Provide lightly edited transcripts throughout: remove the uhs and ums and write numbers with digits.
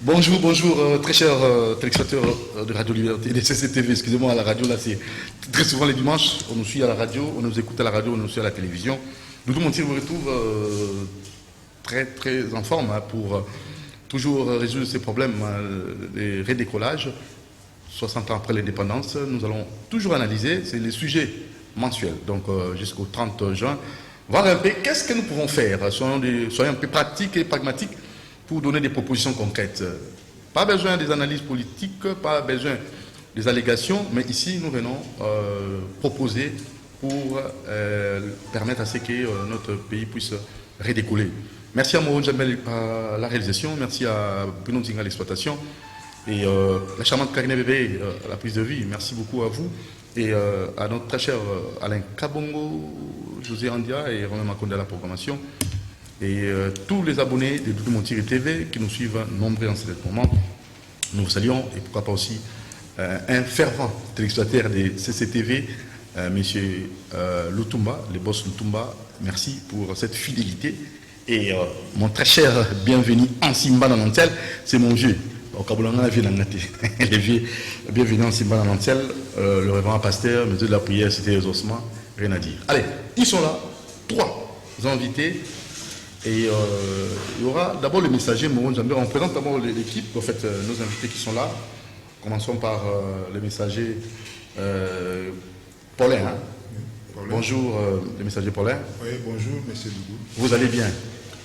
Bonjour, bonjour, très chers téléspectateurs de Radio Liberté et de CCTV. Excusez-moi, à la radio, là, c'est très souvent les dimanches. On nous suit à la radio, on nous écoute à la radio, on nous suit à la télévision. Doudou Montir vous retrouve très, très en forme pour toujours résoudre ces problèmes de redécollage. 60 ans après l'indépendance, nous allons toujours analyser, c'est les sujets mensuels, donc jusqu'au 30 juin, voir un peu qu'est-ce que nous pouvons faire. Soyons un peu pratiques et pragmatiques pour donner des propositions concrètes. Pas besoin des analyses politiques, pas besoin des allégations, mais ici nous venons proposer pour permettre à ce que notre pays puisse redécoller. Merci à Moron Jamel à la réalisation, merci à Bruno Nzinga à l'exploitation et la charmante Karine Bébé à la prise de vie. Merci beaucoup à vous et à notre très cher Alain Kabongo, José Andia et Romain Makonde à la programmation. Et tous les abonnés de Doudou Montir TV qui nous suivent nombreux en ce moment, nous vous saluons et pourquoi pas aussi un fervent téléspectateur de CCTV, monsieur Lutumba, le boss Lutumba, merci pour cette fidélité. Et mon très cher bienvenu en Simba dans Nantel, c'est mon vieux. Au Kaboulanga, les vieux, bienvenue en Simba dans Nantel, le révérend pasteur, monsieur de la prière, c'était les ossements, rien à dire. Allez, ils sont là, 3 invités. Et il y aura d'abord le messager Moron Jamber. On présente d'abord l'équipe, en fait, nos invités qui sont là. Commençons par le messager Paulin. Hein? Paulin. Bonjour, le messager Paulin. Oui, bonjour, monsieur Doudou. Vous allez bien?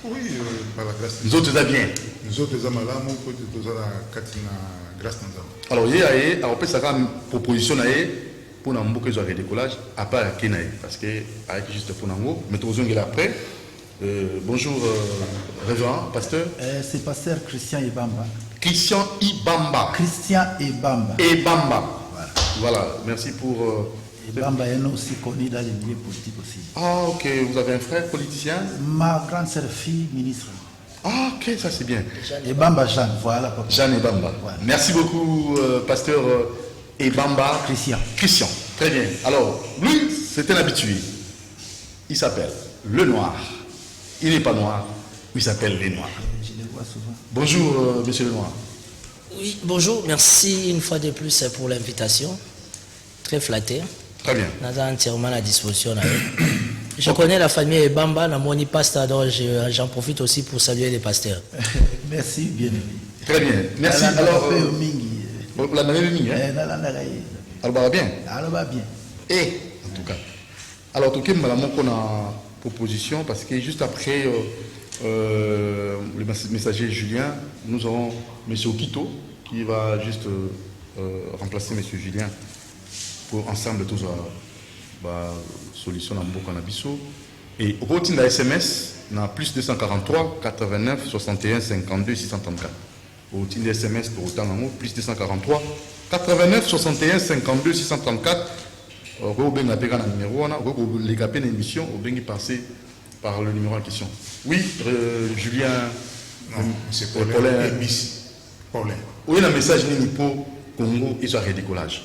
Oui, par la grâce. Nous autres, allons bien. Nous autres, nous sommes là, mon côté, nous sommes la grâce. Alors, il y a une proposition pour nous faire un redécollage à part Kenaï, parce que avec juste pour nous, mais nous allons après. Bonjour, révérend, pasteur. C'est pasteur Christian Ibamba. Christian Ibamba. Christian Ibamba. Ibamba. Voilà, merci pour... Ibamba est aussi connu dans les milieux politiques aussi. Ah, ok. Vous avez un frère politicien? Ma grande sœur fille, ministre. Ah, ok, ça c'est bien. Ibamba Jeanne, voilà. Papa. Jeanne Ibamba. Voilà. Merci beaucoup, pasteur Ibamba. Christian. Christian, très bien. Alors, lui, c'est un habitué. Il s'appelle Le Noir. Il n'est pas noir, il s'appelle Les Noirs. Je le vois souvent. Bonjour, monsieur Le Noir. Oui, bonjour, merci une fois de plus pour l'invitation. Très flatté. Très bien. Nous avons entièrement à disposition. Je connais la famille Ebamba, la moni pasteur, donc j'en profite aussi pour saluer les pasteurs. Merci, bien-aimé. Très bien, merci. Alors, la Mingi, hein? Alors, va bien. Alors, va bien. Et, en tout cas. Alors, tout cas, on a proposition parce que juste après le messager Julien, nous aurons M. Okito qui va juste remplacer M. Julien pour ensemble tous solution dans le Bokanabissou. Et au côté de la SMS, on a plus 243 89 61 52 634. Au côté de la SMS pour autant plus 243 89 61 52 634. Robin a payé un numéro, les gars une émission, Robin est passé par le numéro en question. Oui, Julien. Non, c'est Paulin. Oui, le message n'est pour Congo et son redécollage.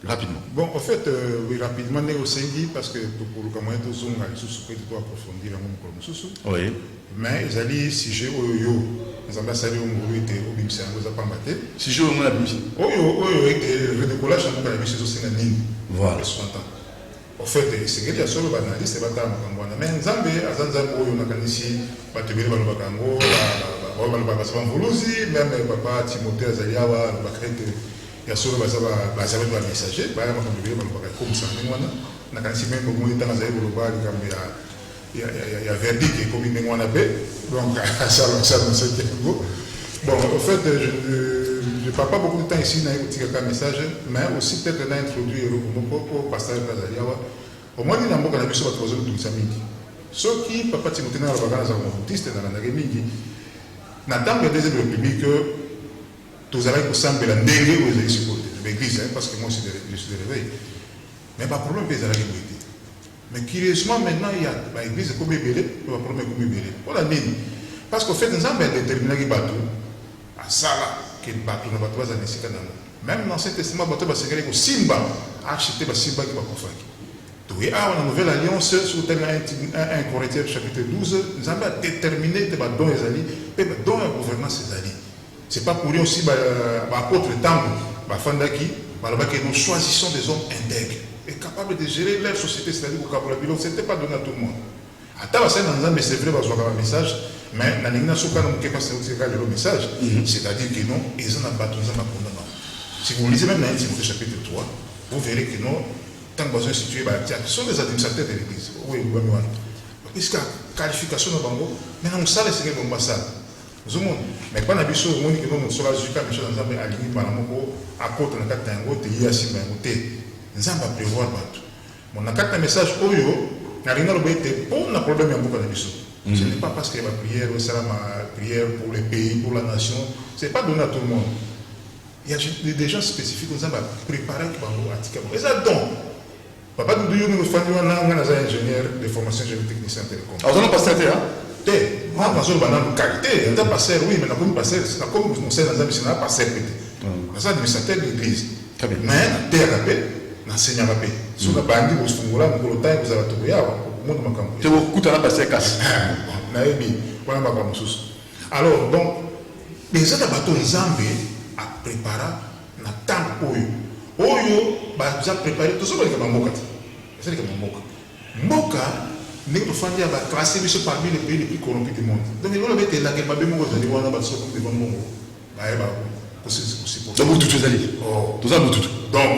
Rapidement. Bon, en fait, oui, rapidement, on s'est dit parce que pour le Cameroun, nous avons approfondir la oui. Mais ils allaient, si j'ai Oyo, les ambassadeurs ont été au Bimse, on ne pas maté. Si j'ai au Bimse. Oyo, le redécollage, on a vu ces Nini. Voilà. En fait, c'est qu'il y a solo banali, c'est pas tant mais Nzambe, Azanzambo, on a ici, Batubiri Balubakango, Balubakango, même Papa Timothée Azaliawa, Bakrete, il y a solo Bazaba messager, comme ça, on a ici même beaucoup de temps à Zaïboluba, il y a verdict qui est commis dans la paix, donc ça dans cette niveau. Bon, en fait, je ne parle pas beaucoup de temps ici dans un message, mais aussi peut-être d'introduire au pasteur Kazaliawa. Au moins, il y a un mot qu'on a vu sur votre réseau de Samidi. Ce qui, Papa Timothée dans la bagage à Montiste, dans la Rémigi, n'attend que la deuxième république, tous allez pour sembler la dégueu aux l'église, parce que moi je suis de réveil. Mais pas de problème, les allez été. Mais curieusement, maintenant, il y a l'église comme Bélé, le problème comme Bélé. Voilà, parce qu'en fait, nous avons déterminé les bateaux. Ça là, que le bateau n'a pas de nécessité. Même dans cet testament, le bateau va se créer au Simba, acheter le Simba qui va conférer. Donc, il y a une nouvelle alliance sur 1 Corinthiens chapitre 12. Nous avons déterminé que le don est allié, et le don est gouvernance est allié. C'est pas pour rien aussi, apôtre Tango, Fandaki, nous choisissons des hommes intègres et capables de gérer leur société, c'est-à-dire au Kabula-Bilo, ce n'était pas donné à tout le monde. C'est vrai, un message, mais le message, c'est-à-dire que non, ils ont battu, ils ont. Si vous lisez même dans Timothée chapitre 3, vous verrez que non, tant que vous êtes situé, ce sont des administrateurs de l'église. Oui, puisque la qualification de Bango, maintenant on sait le Seigneur de Mbassal. Mais pas la biso, on dit que nous sommes jusqu'à M. Nzambe aligné par l'amour, à côté de la carte d'Ango, de Yassim Bangoté. Nzamba prévoir battu. Mon carte message, Oyo, n'a rien à voir pour le problème de beaucoup de biso. Ce n'est pas parce qu'il y a ma prière, ma prière pour les pays, pour la nation, ce n'est pas donné à tout le monde. Il y a des gens spécifiques qui ont préparé pour Atikabo. Et ça donc, papa nous dit que nous sommes ingénieurs de formation géotechnicien télécom. Alors, on a passé à on a passé à qualité. On a passé, oui, mais on a passé, c'est comme nous sommes dans un passé. On a administrateur de l'église. Mais on a thérapé, on a enseigné à la paix. Si on a bandit, on a fait un peu de temps, on a tout fait. Tu as beaucoup de temps à passer à casse. Alors, donc, les gens qui Zambé a préparé na temps oyo déjà préparé tout ça pour que Moka c'est que Moka n'est pas fan de classer parmi les pays les plus corrompus du monde. Donc il va mettre là que pas bien Moka de voir na baso comme devant Mongo c'est donc tout ça allez tout ça tout donc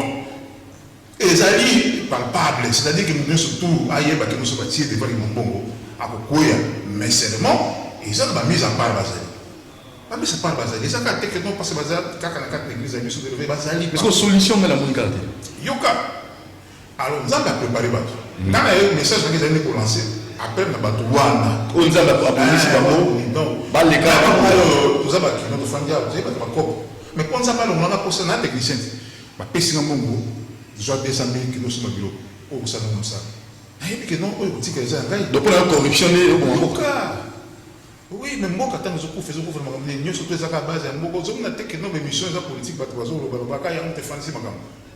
les alliés palpables, c'est-à-dire que nous surtout ailleurs que nous sommes bâtis devant les Mongo à Kokoya mais seulement ils ont mis en part Bazali. Pas mais c'est pas Bazali. Les gens qui ont été parce que Bazali, quand on a l'église, ils sont élevés Bazali. Parce que solution est la bonne qualité. Yoka. Alors nous avons préparé Batou. Quand on a eu un message que nous avons lancé, après nous avons Batouana. On nous a appris ce mot. Bah les gars, nous avons qui nous faisons dire, vous avez pas mais quand ça parle, on a posé un technicien. Ma pèse en Mongo, je dois 200 000 kilos sur le bureau. Oh ça nous ça. Et puis que non, on dit que les gens donc pour la corruption, Yoka. Oui, mais moi, quand nous faisons nous surtout à base, nous avons que nos émissions politiques, nous avons fait fancy.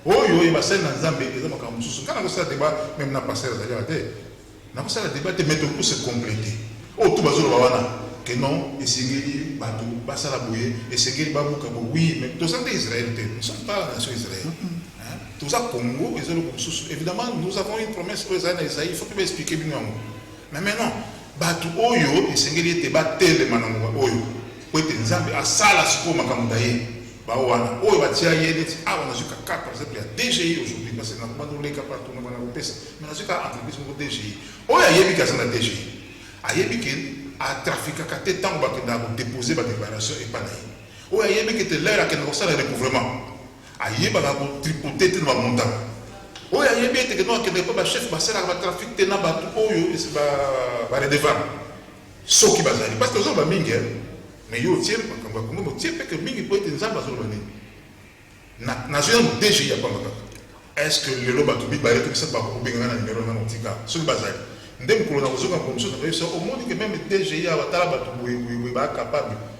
Oh, il va s'en Zambie, et nous avons quand on a débat, même n'a pas ça à dire. N'a pas ça à débat, mais tout se compléter. Oh, tout va que non, et c'est guéri, Batou, Bassalaboué, et c'est guéri Babou Kabo. Oui, mais tout ça c'est Israël, nous ne sommes pas la nation Israël. Tout ça Congo, évidemment, nous avons une promesse pour Israël, il faut que vous expliquiez bien. Mais maintenant, Batou Oyo, et Sengeli était batté le Manamo Oyo. Pour être Nzambe, à Sala Siko Makamudaye, Bawana, Oyo Batia Yénet, ah, on a vu qu'à par exemple, il y a DGI aujourd'hui, parce que nous avons les cas partout, nous avons mais on a vu qu'à entreprise pour DGI. Oyo a Yébi Kazana DGI. A Yébi qui a trafiqué à tes temps, on a déposé ma déclaration et pas d'ailleurs. Oyo a Yébi qui était l'air à qu'elle reçoit le recouvrement. A Yébi a tripoté dans la montagne. Oui, il y a bien que nous avons un chef qui a trafic de Nabatou, et c'est pas redevable. Ce qui va arriver. Parce que nous avons un mingue, mais nous avons que mingue peut être un zamba sur le nez. Nous avons DGI à Pambaka. Est-ce que le loba tout bas est que ça va vous bien un numéro dans notre cas? Ce qui va arriver. Nous avons une commission de réussite. Au moins que même DGI a capable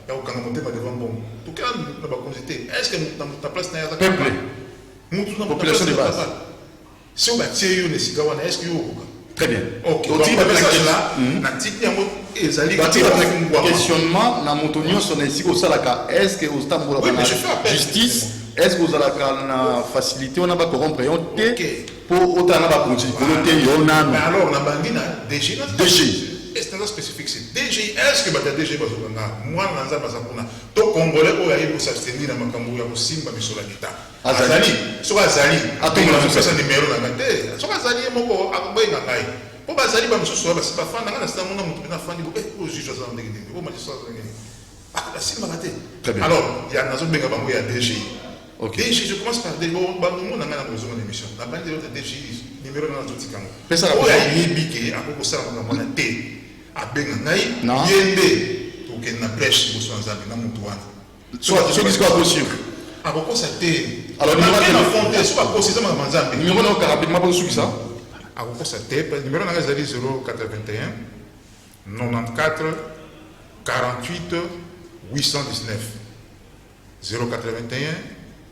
de monter devant bon. Tout cas, nous avons consulté. Est-ce que nous avons ta place dans la peuple? Nous population de base. Si on a tiré une Sigawana, est-ce qu'il y a très bien. Ok, donc il y a un questionnement, dans mon tonneau, on est ici au Salaka. Est-ce que vous avez la justice? Est-ce que vous avez la facilité? On a pas corrompre. Pour autant, on a pas continué. Mais alors, on a bandit DG. C'est un spécifique. C'est DG. Est-ce que le DG va se faire? Moi, je ne sais pas. Donc, Congolais, on a s'abstenir dans ma cambouille, on simba sur l'État. Azali, sur Azali, attends, on a fait un numéro dans la tête. Sur Azali, mon beau, à quoi il n'a pas eu. Pour Azali, c'est pas fan, on a un fan, il juge dans le au magistrat. Ah, la simba la tête. Alors, il y a un autre mec il y a DG. DG, je commence par des mots, nous on a besoin d'émission. La bande de DG, numéro dans notre petit camp. Mais ça, il y a un biquet, à propos de ça, on a un thé. À Bengangaï, Yende, pour qu'il n'y ait pas de prêche, pour que Zambie, dans mon toit. Soit, ce qui soit possible. À propos de ça, alors, il y a un soit possible, dans Zambie. Numéro de rapidement pour suivre ça. À propos de ça, le numéro de 081 94 48 819. 081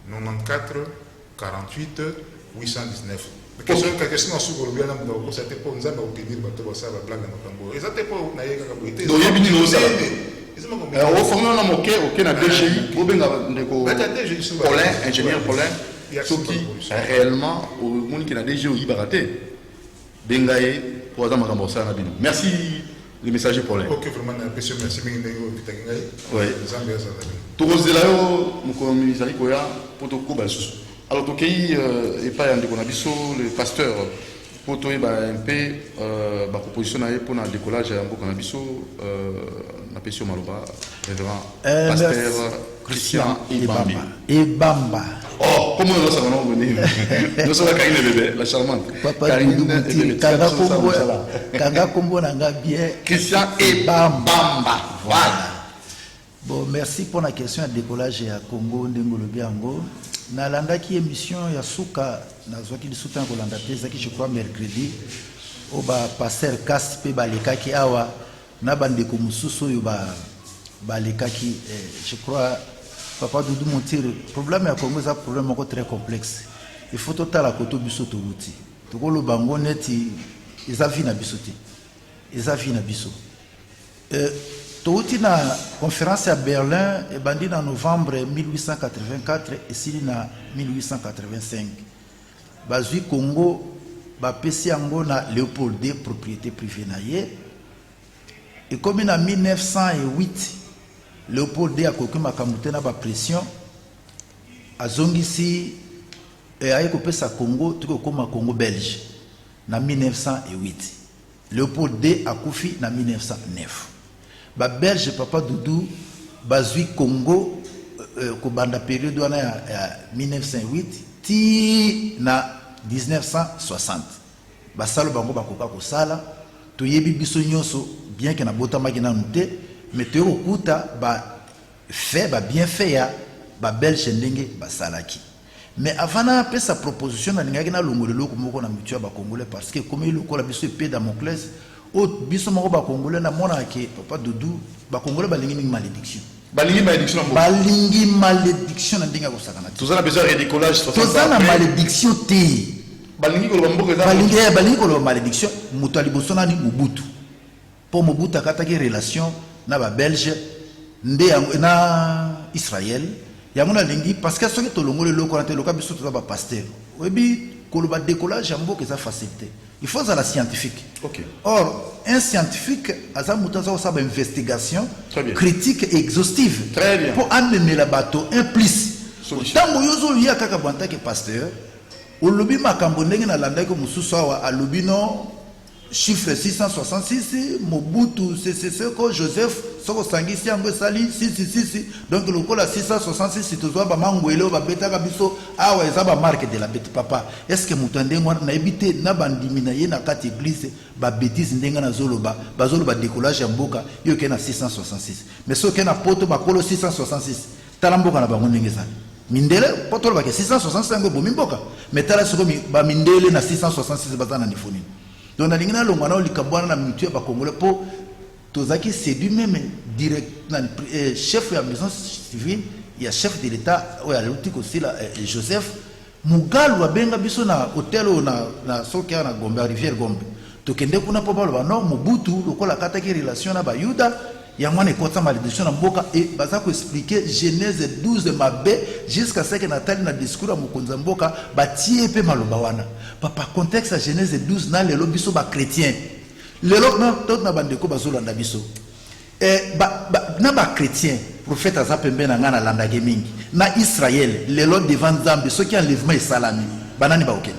94 48 819. La question est sur le bien, c'était pour nous obtenir la blague dans le tambour. Et ça, c'était pour nous. Au fond, on a moqué, ok, na DGI, au benga ndeko Paulin, ingénieur Paulin, ce qui réellement au monde qui na DGI au Ibaraté, bengaye pour avoir ma gambosa na bino. Merci le messager Paulin. Ok, vraiment, merci, merci, oui. Tout le monde mon commissaire Koya pour tout couper. Alors, tout et pas un de le pasteur. Pour toi, MP, la proposition pour le décollage à Mboka-Nabiso, la question Maloba, révérend pasteur Christian Ebamba. Oh, comment nous sommes venus? Nous sommes la Karine bébé, la charmante. Papa Karine Kanga Kombo Nanga bien. Christian Ebamba. Voilà. Bon, merci pour la question de décollage à Congo, Ndengolobiango. Nalanda qui émission ya Souka, na zoaki di soutien Kolanda Tezaki, je crois mercredi, au pasteur Kaspe Balekaki Awa, na bandeko mususu yo Balekaki, je crois, Papa Doudou Montir, le problème à Congo, c'est un problème encore très complexe. Il faut tout à la côté biso to routi. To ko lo bango neti, ezavi na bisote. Ezavi na biso. Touti na conférence à Berlin et bandi en novembre 1884 et sili na 1885. Bazui Congo ba pesi yango na Léopold II propriété privée na ye. Et comme en 1908 Léopold II a koki makamute na ba pression azongisi et aye ko pesa Congo tuko koma Congo belge na 1908. Léopold II a kufi na 1909. Ba Belge Papa Doudou bazui Congo ko banda période wana ya 1908 ti na 1960 basalo bango bakoka ko sala to yebi biso nyonso bien que na botama ki na nute mais to okuta ba fait ba bien fait ya ba Belge ndenge basalaki. Mais avant na pesa proposition na ngaki na longolelo ko moko na mutua ba congolais parce que comme il ko la biso épée Damoclès au biso moko ba congolais na mona ke Papa Doudou ba congolais balingi mingi malédiction balingi malédiction na ndinga ko sakana tout ça na besoin de décollage tout ça na malédiction té balingi ko bamboka balingi ko malédiction muto liboso na ni Mobutu pour Mobutu akataki relation na ba Belge nde na Israël yango na lingi parce que soki to longole loko na te loka biso to ba pasteur obi ko lo ba décollage ya mboka eza facilité. Il faut la scientifique. Okay. Or, un scientifique a une investigation critique et exhaustive. Très bien. Pour amener la bateau, un plus. Tant que vous avez un pasteur, au lobby Makamboneng na landa ko mususawa a lobby non chiffre 666 Mobutu Seko Joseph Soko Sangisi Ango Sali 666 donc le col à 666 c'est toujours ba mangwelo ba beta ka biso awa eza ba marque de la bête papa est-ce que mutande ngwana na ebité na bandimi na ye na kati église ba bêtise ndenga na zoloba décollage ya mboka yo ke na 666 mais so ke na poto ba kolo 666 tala mboka na bango ndenge zali mindele poto ba ke 665 ngo bomi mboka mais tala soko ba mindele na 666 bazana ni fonini. Donc, on a longuement likabwana na mutuelle ba congolais pour tozaki séduit même direct chef de la maison civile, il y a chef de l'état ou il y a l'outil aussi là Joseph Mugalu wa benga biso na hôtel na sokia na Gombe rivière Gombe. Tokende kuna po balo non Mobutu lokola kataki relation na bayuda ya mwana ekota malédiction na mboka et baza ko expliquer Genèse 12 mabe jusqu'à ce que Nathalie na discours à mokonza mboka batie pe maloba wana. Papa contexte à Genèse 12 na lelo biso ba chrétien. Lelo na tot na bandeko bazolanda biso. Na ba chrétien prophète azapembe na ngana landa mingi. Na Israël lelo devant Nzambe ceux qui enlèvement et salami banani ba okene.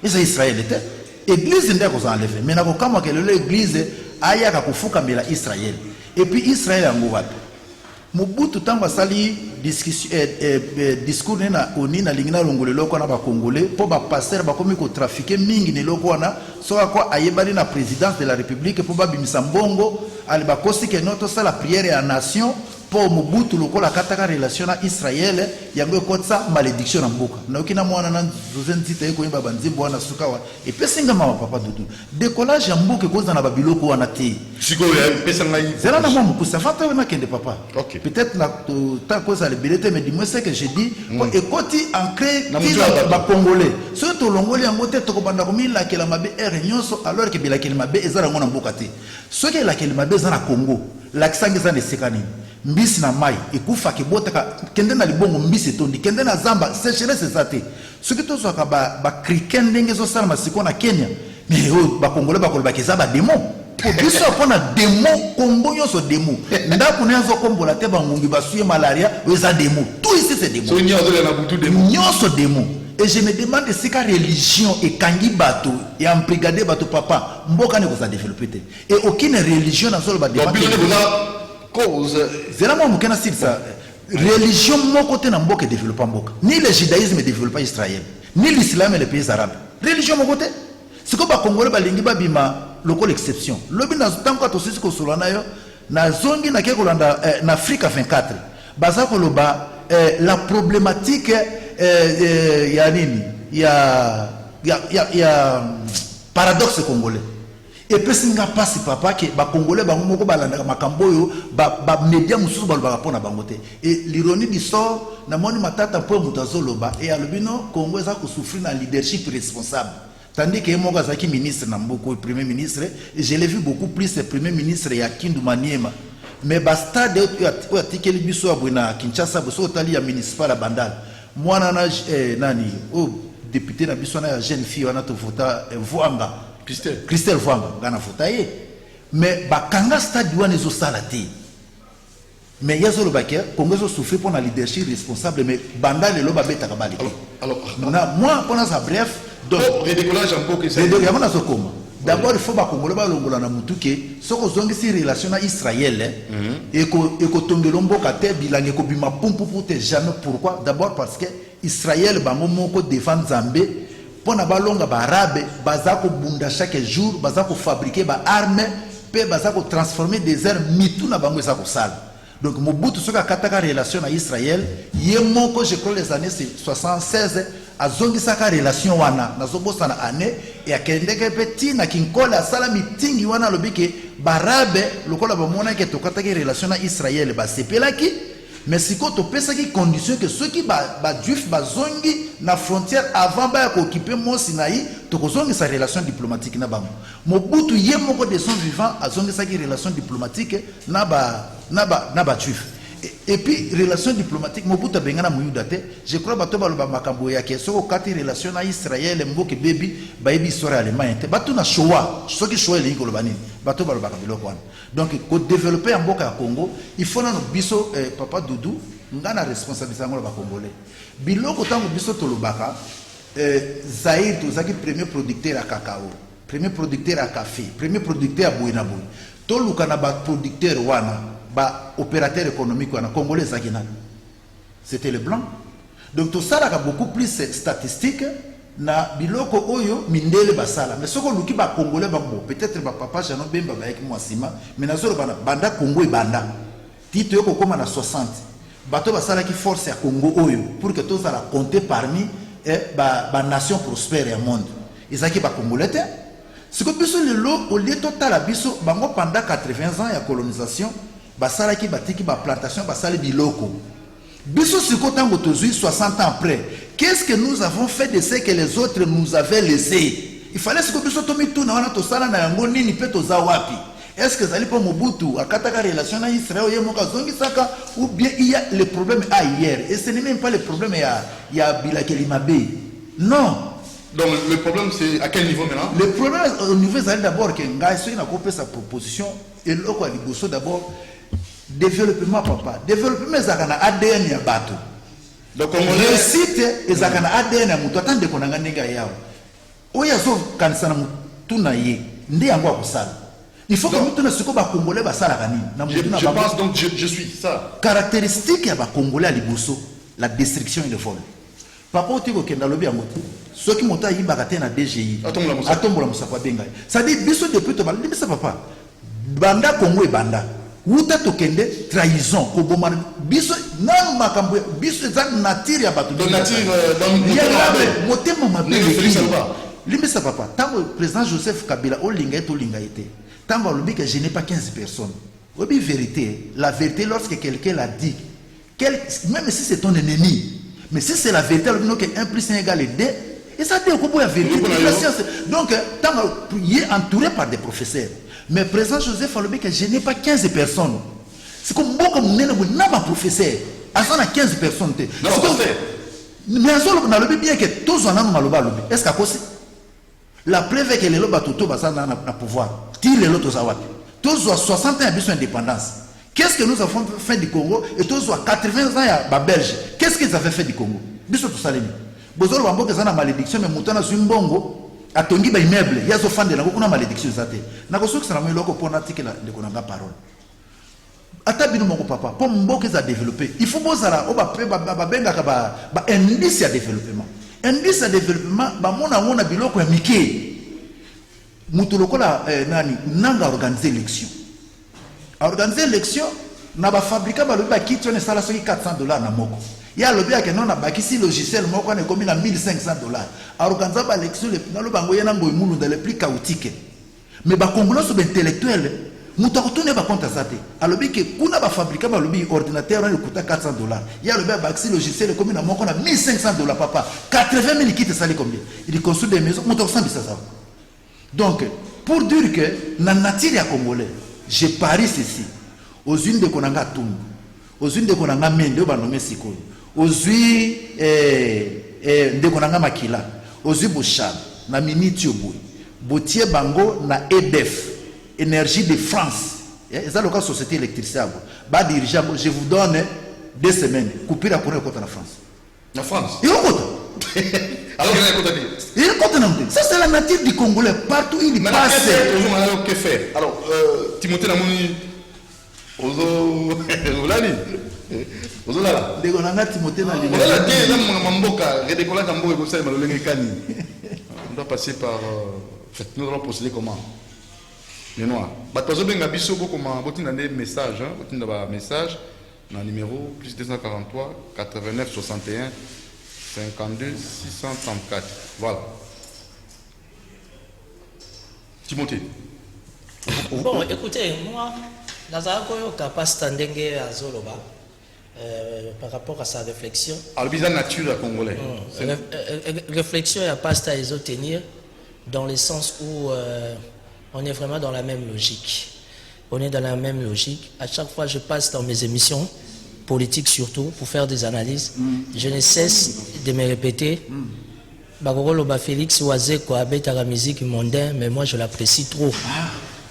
Et c'est Israël était église ndeko za enlever. Mais na ko kama que lelo église ayaka kufuka mbela Israël. Et puis Israël a ngouvat. Mobutu tango sali discours na oni na lingina longole loko na ba congolais pour ba passer ba komi ko trafiquer mingi ne loko na so kwa ayebali na présidence de la république pour ba bimisa mbongo ali ba kosi ke noto sala prière ya nation pour Mobutu lokola kataka relation na Israël yango kotsa malédiction na mboka na okina mwana na zozen tita eko yeba banzimbo wana sukawa et pesinga ma papa dudu décollage ya mboka koza na babiloko wana te siko ya pesa ngai zela na mwa kusa fata na kende papa okay. Peut-être na ta cause à libérité mais dis-moi ce que j'ai dit et koti ancré ba congolais surtout longoli yango te to banda ko mila kela mabe nyonso alors que bila kela mabe ezala ngona mboka te ce que la kela mabe za na Congo l'accent za ne sekani mbisi na mai ekufa ke botaka kende na libongo mbisi tondi kende na zamba sécheresse zate soki to soka ba kriken ndenge zo sala masiko na Kenya mais ba congolais ba kolba ke za ba démon ko biso pona démon Congo nyonso démon ndako nezo kombola te bangungi basuye malaria weza démon tout ici c'est démon so nyoso na butu démon nyonso démon et je me demande si ka religion et kangi bato et en brigade bato papa mboka ne ko za développer et aucune religion na zolo ba développer cause zela mo mukena sir ça religion moko te na mboka développer mboka ni le judaïsme développer Israël ni l'islam et les pays arabes religion moko te siko ba congolais ba lingi ba bima local exception lobi na tanko to sisi ko solana yo na zongi na ke kolanda na Afrique 24 baza ko loba la problématique ya nini ya paradoxe congolais et pesinga pasi papa ke ba congolais bango moko balanda makambo yo ba media mususu balobaka pona bango te et l'ironie du sort na moni matata po mutazo loba et alobino Congo eza ko souffrir na leadership responsable tandis que moko azaki ministre na mboko premier ministre et je l'ai vu beaucoup plus le premier ministre ya Kindu Maniema mais ba stade o atikeli biso abuna Kinshasa boso tali ya municipal Bandal mwana na nani o député na biso na jeune fille wana to vota Vuanga Christelle Vuanga ngana vota ye mais bakanga stade wana ezo sala te mais yazo lo bakia Congo zo souffrir pour la leadership responsable mais Bandal lo ba betaka bali alors moi pour ça bref donc redécollage en mboka c'est donc yamana zo koma d'abord il faut ba congolais ba longola na mutuke soko zongi si relation na Israël et ko tongelo mboka te bilange ko bima pumpu pour te jamais pourquoi d'abord parce que Israël bango moko défend Zambé pona balonga ba arabe bazako bunda chaque jour bazako fabriquer ba armes pe bazako transformer des armes mitu na bango ezako sala donc Mobutu soka kataka relation na Israël yemoko je crois les années 76 azongisa ka relation wana nazobosa na année et akendeke petit na kinkola sala meeting wana lobike barabe lokola bamona ke tokataka relation na Israël ba sepelaki mais siko to pesa ki condition que ceux qui ba juif bazongi na frontière avant ba occuper Mont Sinaï to kozongi sa relation diplomatique na bango Mobutu yemoko de son vivant azongisa ki relation diplomatique na ba juif et puis relation diplomatique Mobutu bengana muyuda te je crois bato baloba makambo ya ke soko kati relation na Israël mboke baby bayebi histoire allemagne te bato na Shoah soki Shoah le ngolo bani bato baloba biloko wana donc ko développer en mboka ya Congo il faut na biso papa Doudou ngana responsabilité ngolo ba congolais biloko tango biso tolobaka Zaïre tozaki premier producteur à cacao premier producteur à café premier producteur à boina boy toluka na ba producteur wana ba opérateur économique wana congolais zakina c'était le blanc donc tout ça là a beaucoup plus statistique na biloko oyo mindele basala mais soko luki ba congolais bango peut-être ba papa jano bemba ba ek mwasima mais nazolo banda Congo e banda tito yoko koma na 60 bato basala ki force ya Congo oyo pour que tous ala compter parmi ba nation prospère ya monde ezaki ba congolais te siko biso lelo au lieu total biso bango pendant 80 ans ya colonisation basala ki batiki ba plantation basala biloko biso siko tango tozui 60 ans après qu'est-ce que nous avons fait de ce que les autres nous avaient laissé il fallait siko biso to mituna wana to sala na yango nini pe to za wapi est-ce que zali pas Mobutu akataka relation na Israël yemo ka zongi saka ou bien il y a le problème ailleurs et ce n'est même pas le problème ya Bilakeli Mabe non. Donc le problème c'est à quel niveau maintenant? Le problème au niveau c'est d'abord que Ngaïso n'a coupé sa proposition et l'autre a dit d'abord développement papa développement ezakana ADN ya bato donc on réussite ezakana ADN ya mutu atande konanga ndenge yao oya zo kanisana mutu na ye ndi yango akusala il faut que mutu na siko ba congolais basala kanini na mutu na je pense donc je suis ça caractéristique ya ba congolais à liboso la destruction et le vol papa otiko kenda lobi yango ceux qui montent à bakate na DGI atombola musakwa benga ça dit biso depuis to balibisa papa banda Congo e banda wuta tokende trahison koboma biso nanu makambo biso eza nature ya bato Donc nature motema mabe dans limbisa papa tango président Joseph Kabila olinga to linga été tango alobi que je n'ai pas 15 personnes obi vérité la vérité lorsque quelqu'un l'a dit même si c'est ton ennemi mais si c'est la vérité alors que 1 plus 1 égale 2 et ça dit au la vérité la science donc tango il est entouré par des professeurs mais président Joseph alobi que je n'ai pas 15 personnes c'est comme beaucoup n'a pas professeur à 15 personnes non mais on a bien que tous en ont maloba est-ce qu'à cause la preuve est que les lois tout basa na pouvoir tire les autres zawati tous 60 ans à indépendance qu'est-ce que nous avons fait du Congo et tous 80 ans à Belge qu'est-ce qu'ils avaient fait du Congo biso tout salemi bozolo bamboka za na malédiction mais mutana zumbongo atongi ba immeuble yazo fande na kuna malédiction zate na kosoki sana mo loko pona tikela de konanga parole ata bino moko papa pour mboka za développer il faut bozala o ba benga ka ba indice ya développement indice de développement mona biloko ya mike mutu lokola nani nanga organiser élection na ba fabrika ba lobi ba kitone sala soki $400 na moko ya lobi ya kenon na bakisi logiciel moko na komi na $1,500 organiser ba élection le na lo bango yena ngoy mulu dans le plus chaotique mais ba congolais so intellectuel mutu akotune ba compte ça te alobi ke kuna ba fabrika ba lobi ordinateur na kuta $400 ya lobi ba bakisi logiciel komi na moko na $1,500 papa 80,000 kits sali combien il construit des maisons mutu akosambisa ça donc pour dire que na nature ya congolais je parie ceci aux unes de konanga tumbu aux unes de konanga mende ba nommé sikoyo aux unes de konanga makila aux unes bochab na miniti oboy botie bango na EDF énergie de France et ça le cas société électricité ba dirigeant je vous donne 2 semaines couper la courant côté la France la France et au côté alors ça c'est la nature du Congolais partout il passe que faire alors Timothée Namoni ozo olani ozo la ndeko nanga Timothée na linga la télé na mboka redekola kambo ko ça malolenge kani on doit passer par nous allons procéder comment les noirs batazo benga biso ko comment botinda des messages botinda ba message na numéro plus 243 89 61 52 634 voilà Timothée. Bon, écoutez, moi, dans un capacité d'engue à Zoloba, par rapport à sa réflexion. Alors, bizarre nature à Congolais. Réflexion et à pas à tenir dans le sens où on est vraiment dans la même logique. On est dans la même logique. À chaque fois, je passe dans mes émissions politiques surtout pour faire des analyses. Je ne cesse de me répéter. Félix Oazé cohabite à la musique mondaine, mais moi je l'apprécie trop.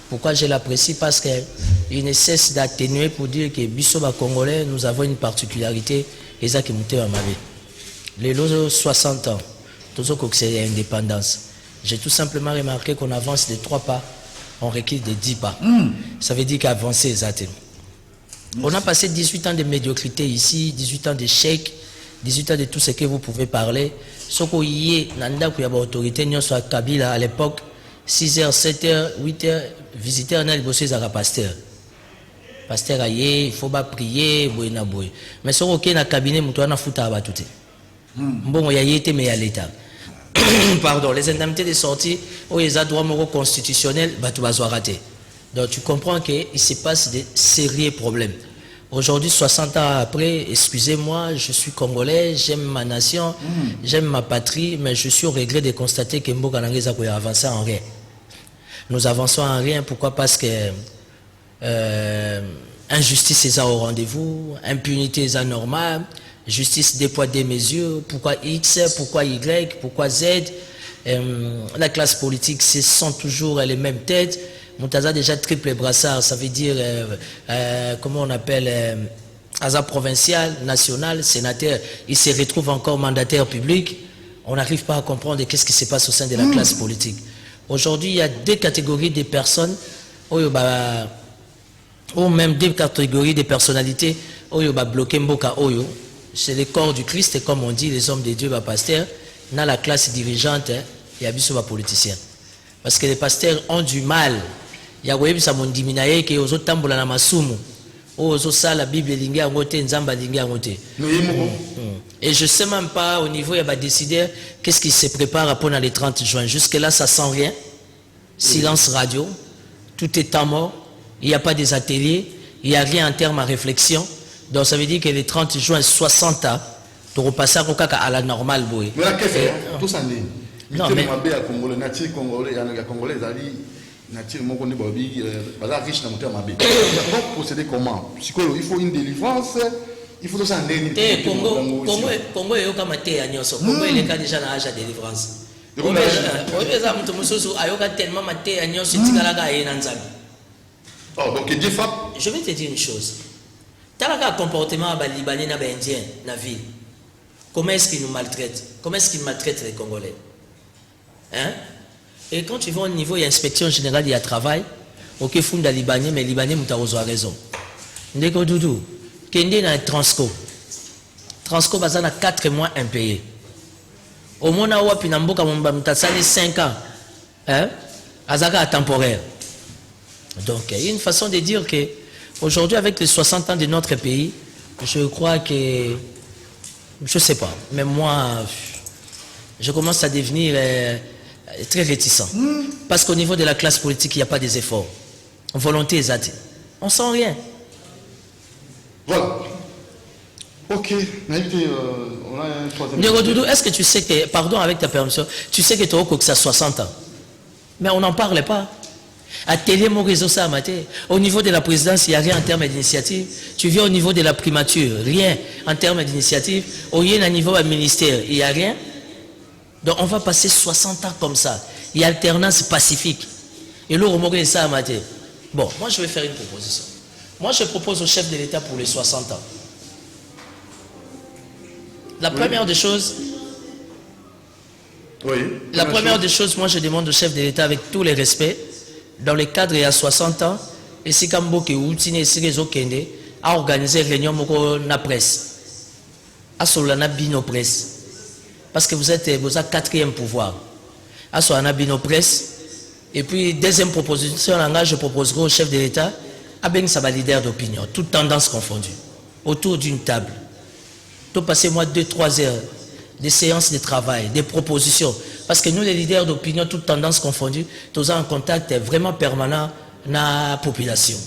Pourquoi je l'apprécie? Parce qu'il ne cesse d'atténuer pour dire que Bissoba Congolais, nous avons une particularité, et ça qui monte à ma vie. Les 60 ans, tout ce que c'est l'indépendance. J'ai tout simplement remarqué qu'on avance de 3 pas, on recule de 10 pas. Ça veut dire qu'avancer, exactement. On a passé 18 ans de médiocrité ici, 18 ans d'échec, 18 ans de tout ce que vous pouvez parler. Ce qu'on y est, nanda kuya ba autorité nyo soit Kabila à l'époque 6h, 7h, 8h, visiteur na libosé za pasteur. Pasteur aye, il faut pas prier, boy na boy. Mais ce qu'on na cabinet muto na futa ba touté. Bon ya yete mais ya l'état. Pardon, les indemnités de sortie ou les droits moraux constitutionnels ba tu vas rater. Donc tu comprends que il se passe des sérieux problèmes. Aujourd'hui, 60 ans après, excusez-moi, je suis congolais, j'aime ma nation, j'aime ma patrie, mais je suis au regret de constater que Mboka Nangeza a avancé en rien. Nous avançons en rien, pourquoi? Parce que injustice est au rendez-vous, impunité est normale, justice des poids des mesures, pourquoi X, pourquoi Y, pourquoi Z, la classe politique, ce sont toujours les mêmes têtes. Moutaza déjà triple brassard, ça veut dire, comment on appelle, Aza provincial, national, sénateur, il se retrouve encore mandataire public. On n'arrive pas à comprendre qu'est-ce qui se passe au sein de la classe politique. Aujourd'hui, il y a 2 catégories de personnes, ou même 2 catégories de personnalités, bloqué Mboka Oyo. C'est le corps du Christ, et comme on dit, les hommes de Dieu, pasteurs, dans la classe dirigeante, il y a des politiciens. Parce que les pasteurs ont du mal. ya koyebisa mondimi na ye ke ozotambola na masumu oyo ozosala Bible elingi yango te nzambe alingi yango te. Et je sais même pas au niveau, il y a des décideurs, qu'est-ce qui se prépare pour le 30 juin. Jusque-là, ça sent rien. Silence radio. Tout est temps mort. Il n'y a pas des ateliers. Il n'y a rien en termes de réflexion. Donc ça veut dire que le 30 juin, 60 ans, tu repasses à la normale. Mais la question, tout ça n'est non, mais... Congolais, nature congolais, congolais, nature mon connaît Bobby, bazar riche dans mon terme mabé. Donc procéder comment? Il faut une délivrance. Il faut ça en Congo est comme un agnoso. Congo il est déjà dans l'âge de délivrance. Oh, donc Dieu frappe. Je vais te dire une chose. T'as le comportement des Libanais et des Indiens dans la ville. Comment est-ce qu'ils nous maltraitent? Comment est-ce qu'ils maltraitent les Congolais? Hein? Et quand tu vas au niveau, il y a inspection générale, il y a travail. Ok, fond des Libanais, mais les Libanais ont raison. Ndeko Doudou. Kende na Transco. Transco bazana 4 mois impayé. Au mona wapi na mboka mtasali 5 ans. Hein? Azaka temporaire. Donc il y a une façon de dire que aujourd'hui avec les 60 ans de notre pays, je crois que je sais pas, mais moi je commence à devenir très réticent. Parce qu'au niveau de la classe politique, il n'y a pas des efforts. Volonté exacte. On sent rien. Voilà. Ok. On a un troisième. Ndeko Doudou, est-ce que tu sais que, pardon avec ta permission, tu sais que tu as ça 60 ans? Mais on n'en parle pas. À télé, mon réseau, ça a maté. Au niveau de la présidence, il n'y a rien en termes d'initiative. Tu viens au niveau de la primature, rien en termes d'initiative. Au niveau du ministère, il n'y a rien. Donc on va passer 60 ans comme ça. Il y a alternance pacifique. Et là, on ça a maté. Bon, moi je vais faire une proposition. Moi, je propose au chef de l'État pour les 60 ans. La première des choses, première des choses, moi, je demande au chef de l'État avec tous les respects, dans le cadre il y a 60 ans, et si Kamboke ou Tine Sirezo Kende a organisé une réunion dans la presse, à Solana Bino Presse, parce que vous êtes 4e pouvoir, à Solana Bino Presse, et puis deuxième proposition, je proposerai au chef de l'État avec sa leader d'opinion, toutes tendances confondues, autour d'une table. Tout passer moi 2-3 heures des séances de travail, des propositions. Parce que nous, les leaders d'opinion, toutes tendances confondues, nous sommes en contact vraiment permanent avec la population.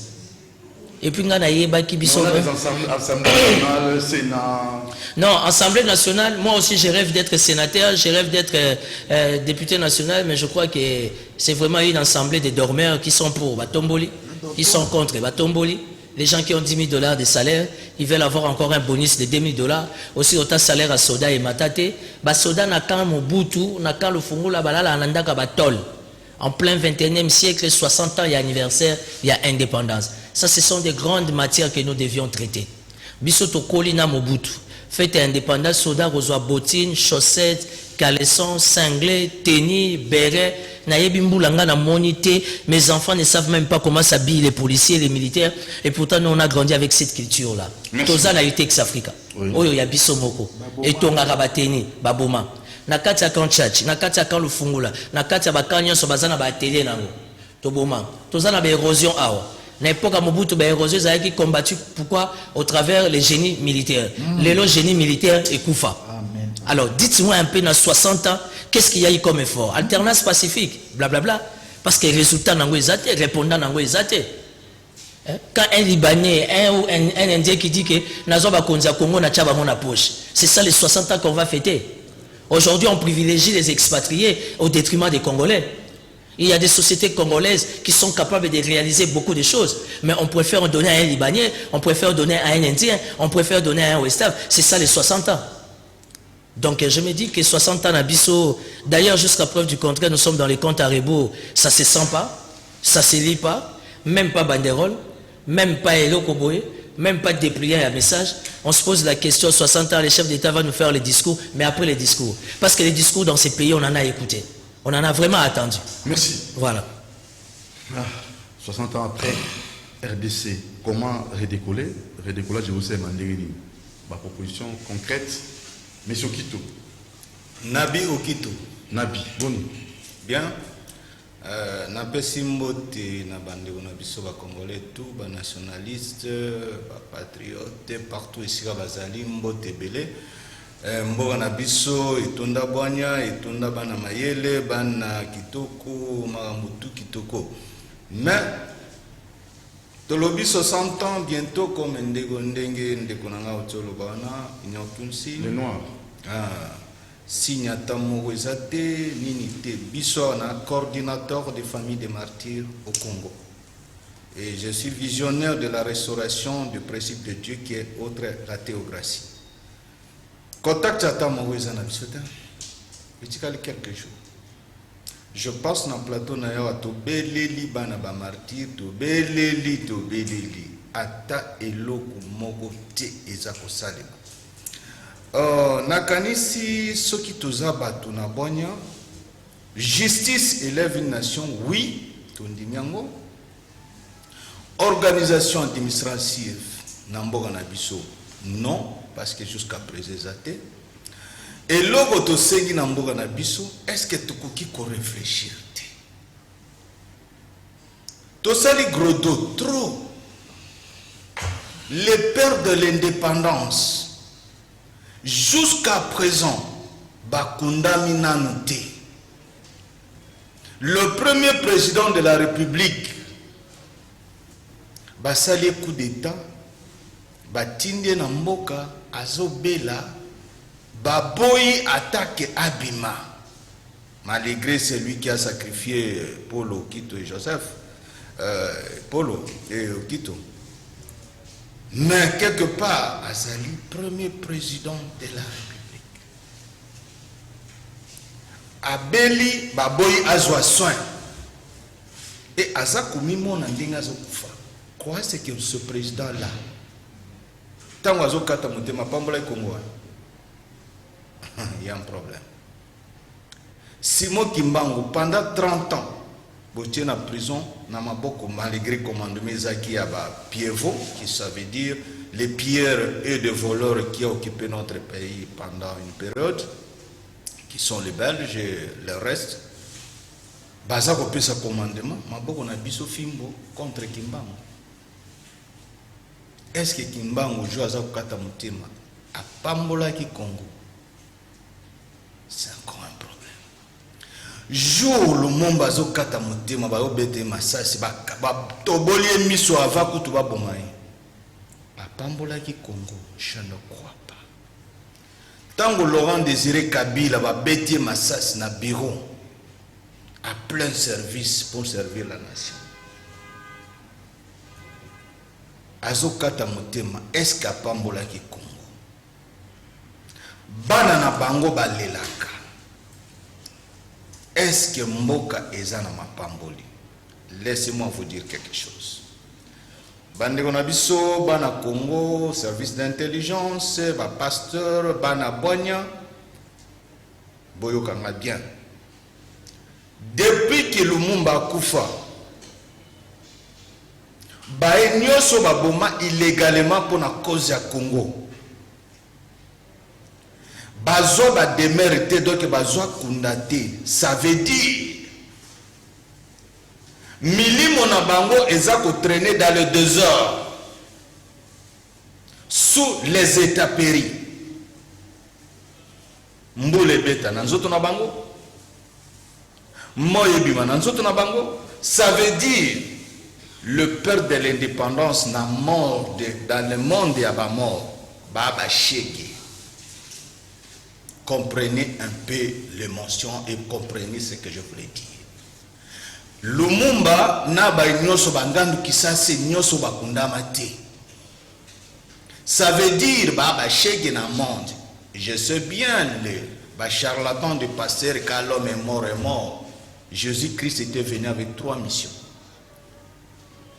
Et puis, nous avons des assemblées nationales, Sénat. Non, Assemblée nationale, moi aussi, je rêve d'être sénateur, je rêve d'être député national, mais je crois que c'est vraiment une assemblée de dormeurs qui sont pour Batomboli. Ils sont contre Batomboli. Les gens qui ont $10 000 de salaire, ils veulent avoir encore un bonus de $2 000. Aussi, autant salaire à Soda et Matate. Soda n'a qu'un Mobutu, n'a qu'un le Fungula Balala, Anandaka Batol. En plein 21e siècle, 60 ans, il y a anniversaire, il y a indépendance. Ça, ce sont des grandes matières que nous devions traiter. Bisoto Kolina Mobutu. Fête indépendance, Soda reçoit bottines, chaussettes, caleçons, cinglés, tennis, bérets. Mes enfants ne savent même pas comment s'habillent les policiers, les militaires. Et pourtant, nous, on a grandi avec cette culture-là. Toza na Utex Africa. Oyo ya biso moko. Et tonga rabateni, baboma. Nakati ya kanchachi, nakati ya kan lufungula, nakati ya bakanyo so bazana ba atelier nango. Toboma. Toza na ba érosion awa. Na époque Mobutu ba érosion ça qui combattu pourquoi au travers les génies militaires. Les génies militaires et Koufa. Alors, dites-moi un peu dans 60 ans, qu'est-ce qu'il y a eu comme effort? Alternance pacifique, blablabla. Parce que les résultats n'ont pas été, répondants n'ont pas été. Quand un Libanais, un Indien qui dit que Nazoba Konza Congo n'a pas dans poche, c'est ça les 60 ans qu'on va fêter. Aujourd'hui, on privilégie les expatriés au détriment des Congolais. Il y a des sociétés congolaises qui sont capables de réaliser beaucoup de choses, mais on préfère donner à un Libanais, on préfère donner à un Indien, on préfère donner à un Westaf. C'est ça les 60 ans. Donc je me dis que 60 ans Nabiso, d'ailleurs jusqu'à preuve du contraire, nous sommes dans les comptes à rebours, ça ne se sent pas, ça ne se lit pas, même pas banderole, même pas Hello Koboé, même pas déplier un message. On se pose la question, 60 ans, le chef d'État va nous faire les discours, mais après les discours. Parce que les discours dans ces pays, on en a écouté. On en a vraiment attendu. Merci. Voilà. 60 ans après, RDC, comment redécoller? Redécollage, je vous sais, ma proposition concrète. Monsieur Okito. Nabi Okito. Nabi, bon. Bien. napesi mbote na bandeko na biso congolais tout nationaliste patriote partout esika bazali mbote ebele mboka na biso etonda bwanya etonda bana mayele bana kitoko makambo tu kitoko mais tolobi 60 ans bientôt comme ndeko nanga otoloba wana il n'y a aucune signe les noirs signe ata moko eza te nini te biso na coordinateur des familles des martyrs au Congo et je suis visionnaire de la restauration du principe de Dieu qui est autre la théocratie. Contact ata moko eza na biso te etikali quelques jours. Je passe dans le plateau na yo tobeleli bana ba martyr tobeleli ata eloko moko te eza kosalema. Nakanisi soki toza bato na bonya justice élève une nation oui tondimi yango organisation administrative na mboka na biso non parce que jusqu'à présent eza te eloko tosengi na mboka na biso est-ce que tokoki ko réfléchir te tosali gros dos trop les pères de l'indépendance jusqu'à présent bakundami nanu te. Le premier président de la République basali coup d'état batindi na mboka azobela baboyi attaque abima malgré celui qui a sacrifié Paul Okito et Joseph Polo et Okito. Mais quelque part, Azali, premier président de la République. Abeli baboyi azwa soin. Et Azakoumi mon andinga zokufa. Quoi c'est que ce président-là, tant que Azokata Mutema Pambola Congo, il y a un problème. Simon Kimbangu, pendant 30 ans, Botier en prison, Namaboko, malgré commandement Zaki Aba Pievo, qui ça veut dire les pierres et les voleurs qui ont occupé notre pays pendant une période, qui sont les Belges et le reste. Bazako peut sa commandement, Maboko na biso fimbo contre Kimbangu. Est-ce que Kimbangu joue à Zakata Mutema à Pambola ki Congo? C'est encore un problème. Jour le monde bazo kata mutema ba obete masasi ba tobolie miso ava kutu ba bomai a Pambola ki Congo, je ne crois pas. Tango Laurent Désiré Kabila ba beti masasi na bureau à plein service pour servir la nation. Azo kata mutema est-ce qu'à Pambola ki Congo bana na bango balelaka? Est-ce que Mboka ezana mapamboli? Laissez-moi vous dire quelque chose. Bande Konabiso, Bana Congo, service d'intelligence, ba pasteur, Bana Bonya, Boyokanga bien. Depuis que Lumumba Koufa, Bae Nyoso Baboma illégalement pour la cause ya Congo. Bazo ba démérité donc bazo kundaté, ça veut dire milimo na bango eza ko traîner dans le désert sous les états péris. Mbole beta na nzoto na bango moye bima na nzoto na bango, ça veut dire le père de l'indépendance na mort dans le monde ya ba mort baba shege. Comprenez un peu l'émotion et comprenez ce que je voulais dire. Lumumba na ba nyoso bangandu kisase nyoso bakundama te. Ça veut dire baba shege na monde. Je sais bien le ba charlatan de pasteur quand l'homme est mort. Jésus-Christ était venu avec 3 missions.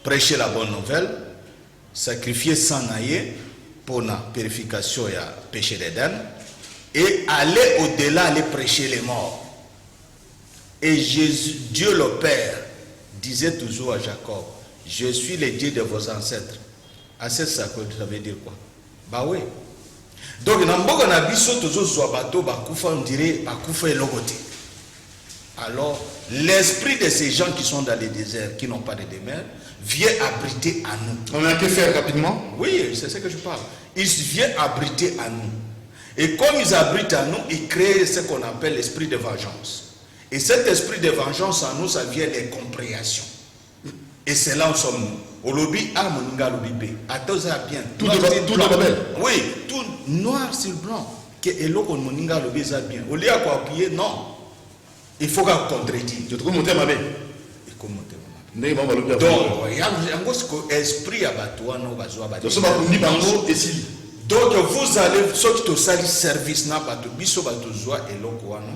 Prêcher la bonne nouvelle, sacrifier sang naïe pour la purification et péché d'Éden. Et aller au-delà, aller prêcher les morts. Et Jésus, Dieu le Père disait toujours à Jacob, je suis le Dieu de vos ancêtres. À ce ça veut dire quoi? Bah oui. Donc, dans le biso toujours soit bateau, bakufa, on dirait bakufa et logoté. alors l'esprit de ces gens qui sont dans les déserts, qui n'ont pas de demeure, vient abriter à nous. On a que faire rapidement. Oui, c'est ce que je parle. Ils viennent abriter à nous. Et comme ils abritent à nous, ils créent ce qu'on appelle l'esprit de vengeance. Et cet esprit de vengeance en nous, ça vient des compréhensions. Et c'est là où sommes nous. Au lobby, à Moninga lobby B. Attends, ça bien. Tout de rebelle. Oui, tout noir sur blanc. Que Elo kon Moninga lobby ça bien. Au lieu de quoi appuyer, non. Il faut qu'on contredise. Je trouve monter ma bête. Il faut monter ma bête. Né va le Donc, il y a un esprit à battre, non, bazoa battre. Donc ça va ni bango et si. Donc vous allez, ceux qui te salissent service n'a pas de biso batozoa et l'okouana.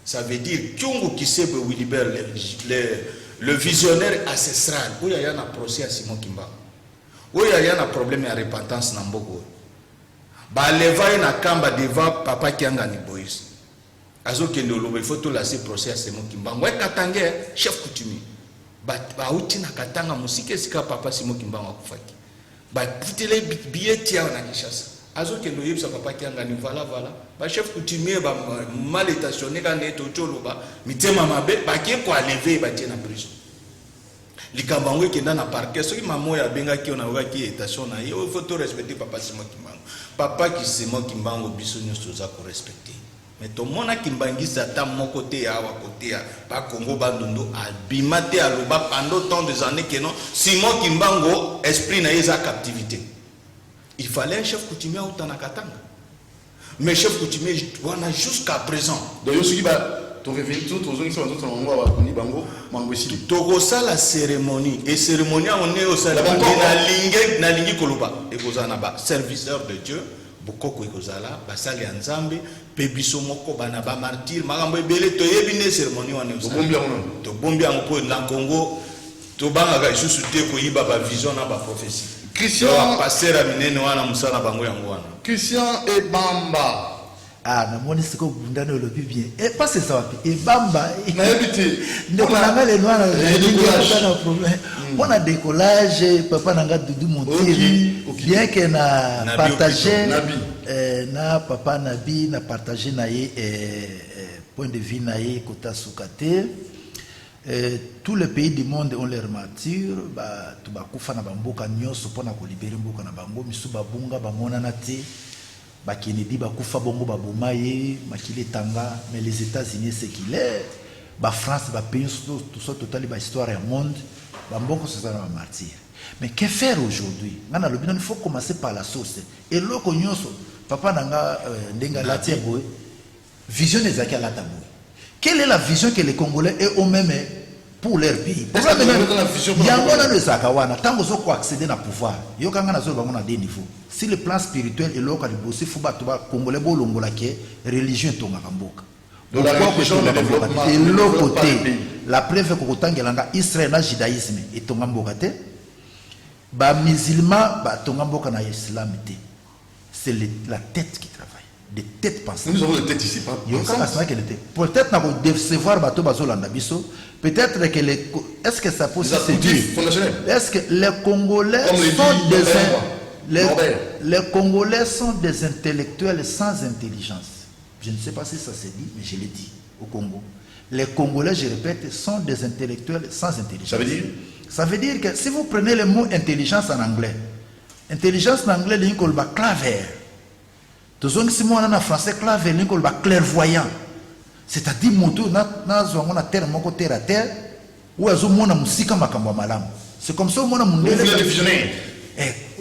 Ça veut dire Kyungu qui sait Wilibert, le visionnaire ancestral. Où il y a un procès à Simon Kimba. Où il y a un problème de repentance dans Mbogo. Bah leva na kamba devant papa Kianga ni Boys. Azo kende lobe il faut tout lasser procès à Simon Kimba. Moi Katanga chef coutumier. Bah uti na Katanga musike sika papa Simon Kimba wakufaki. Bah putele billet tia na Kinshasa. Azo kende yebisa papa Kianga ni voilà. Bah chef coutumier ba mal étationné quand est au choloba. Mitema mabe ba ki ko lever ba tia na prison. Likambangwe kenda na parquet soki mamo ya benga ki ona wa ki étation na yo il faut tout respecter papa Simon Kimbango. Papa qui Simon Kimbango biso nyoso za ko respecter. Mais to mona Kimbangisa ta mon côté ya wa côté ya ba Congo bandondo abimate aloba pendant tant des années que non Simon Kimbango esprit na yeza captivité. Il fallait un chef coutumier au Tanakatanga. Mais chef coutumier on a jusqu'à présent. Donc yo soki ba to revient tout aux gens qui sont en bango ba ni bango mango sili. Togo ça la cérémonie et cérémonie on est au cérémonie na lingi koloba et kozana ba serviteur de Dieu bokoko ekozala basali ya Nzambe pe biso moko bana ba martyr makambo ebele to yebine cérémonie on est to bombi yango po na Congo to banga ga isusu te ko yiba ba vision na ba prophétie. Christian pasteur aminene wana musana bango yango wana. Christian et Bamba. Ah, na moni siko bundano le plus bien. Et pas c'est ça et Bamba. Na habité. Donc on a les noirs na problème. On a décollage papa nanga Doudou Montiri bien que na partager na papa Nabi na partager na ye point de vue na ye kota sukate. Tous les pays du monde ont leur martyrs, bah tu vas kufa na bamboka nyonso pona ko libérer mboka na bango misuba bunga bamona na te. Bah Kennedy bah kufa bongo bah bomaye makile tanga mais les États-Unis c'est qu'il est bah France bah pays tout ça total bah histoire et monde bah mbongo c'est ça un martyr. Mais que faire aujourd'hui? Ngana lobino il faut commencer par la source. Et loko nyonso papa nanga ndenga la tieboy vision des akala taboy. Quelle est la vision que les Congolais aient eux-mêmes pour leur pays? Il y a un peu de Zakawana, tant que vous accéder à pouvoir, il y a un des niveaux. Si le plan spirituel est là, il faut que les Congolais aient religion. Donc la religion de développement. Et l'autre côté, la preuve que Israël a judaïsme et Tongambokate, les musulmans ont l'islam. C'est la tête qui travaille. Des têtes pensantes. Nous avons des têtes ici, pas peut-être qu'on va décevoir Bato Bazolanda Bisso. Peut-être que les. Est-ce que ça peut se séduire? Est-ce que les Congolais les Congolais sont des intellectuels sans intelligence? Je ne sais pas si ça se dit, mais je l'ai dit au Congo. Les Congolais, je répète, sont des intellectuels sans intelligence. Ça veut dire que si vous prenez le mot intelligence en anglais, intelligence en anglais, c'est un claver. Si moi en français claver clairvoyant, c'est-à-dire moto na terre moko terre à terre ou azomona musika makambo malamu. C'est comme ça mona mundele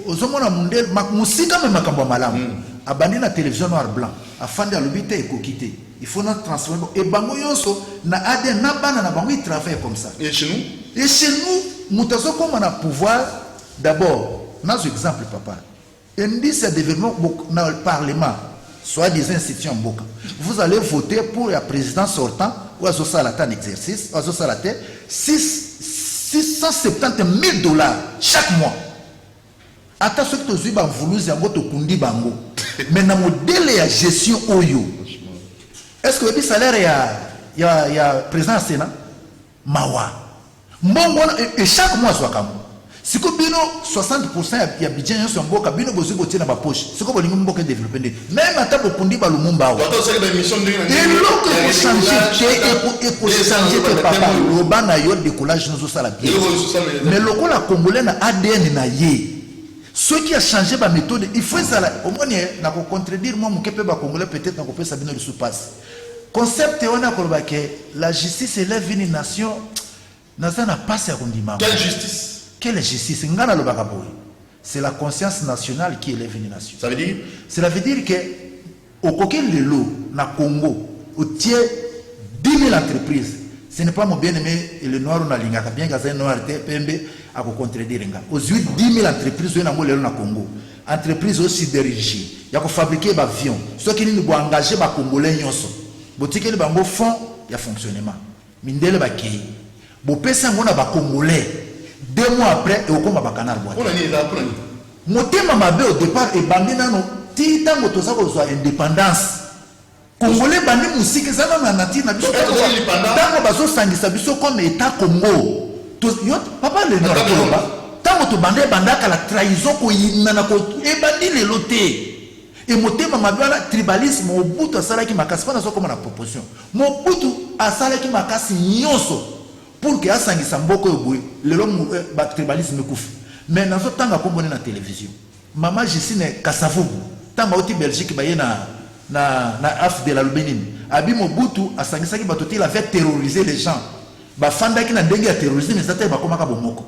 ozomona mundele musika me makambo malamu abandi na télévision noir blanc afandi alobite ekokite il faut na transformer et bango yonso na ADN na bana na bango il travaille comme ça. Et chez nous mutazo comme on a pouvoir d'abord nazo exemple papa. Indice à développement dans le Parlement, soit des institutions Mboka. Vous allez voter pour le président sortant, ou à Zosalata en exercice, à Zosalata, 670 000 $ chaque mois. Attention que tu as voulu kundi bango. Mais dans le modèle de gestion Oyo, est-ce que le salaire il y a président Sénat? Mawa. Et chaque mois, soit comme Si vous avez 60% de budget, vous avez un budget dans la poche. Si vous avez un budget développé, même à temps pour dire que vous avez et l'autre il faut changer que papa le ban na yo décollage nous ça la bien mais le la congolais na ADN na yé ceux qui a changé ma méthode il faut ça au moins na ko contredire moi mon kepe ba congolais peut-être na ko peut sabino le sous-passe concept on a kolba que la justice élève une nation na ça na passe à kondima quelle justice. Quelle justice? C'est la conscience nationale qui élève une nation. Ça veut dire? Cela veut dire que au coquin de l'eau, na Congo, au tiers 10 000 entreprises. Ce n'est pas mon bien-aimé et le noir on a linga bien que noir PMB à contredire. Aux 10 000 entreprises on a molé na Congo. Entreprises aussi dirigées. Il y a fabriquer des avions. Ceux qui nous engager les Congolais nyonso. Botike les bango fond il y a fonctionnement. Mindele ba kei. Bo pesa ngona ba Congolais. 2 mois après, et au combat bacanar boîte. Motema mabe au départ et bandi nano tita motosa ko soit indépendance. Congolais bandi musique ça na nature na biso. Tango bazo sangisa biso comme état Congo. Papa le nord Koloba. Tango to bande bandaka la trahison ko yinana ko e bandi le loté. Et motema mabe la tribalisme au bout asala ki makasi pas na so comme na proposition. Mo butu asala ki makasi nyonso. Pour que Assangi Samboko Boui, le long tribalisme couf. Mais dans ce temps, on a la télévision. Maman, je suis né Kassafoubou. Tant que Belgique, na Af de la Lubénine. Abi Mobutu, Assangi Saki Batoti, il a fait terroriser les gens. Bafanda qui n'a dengue à terroriser, mais ça t'a pas comme un bomoko.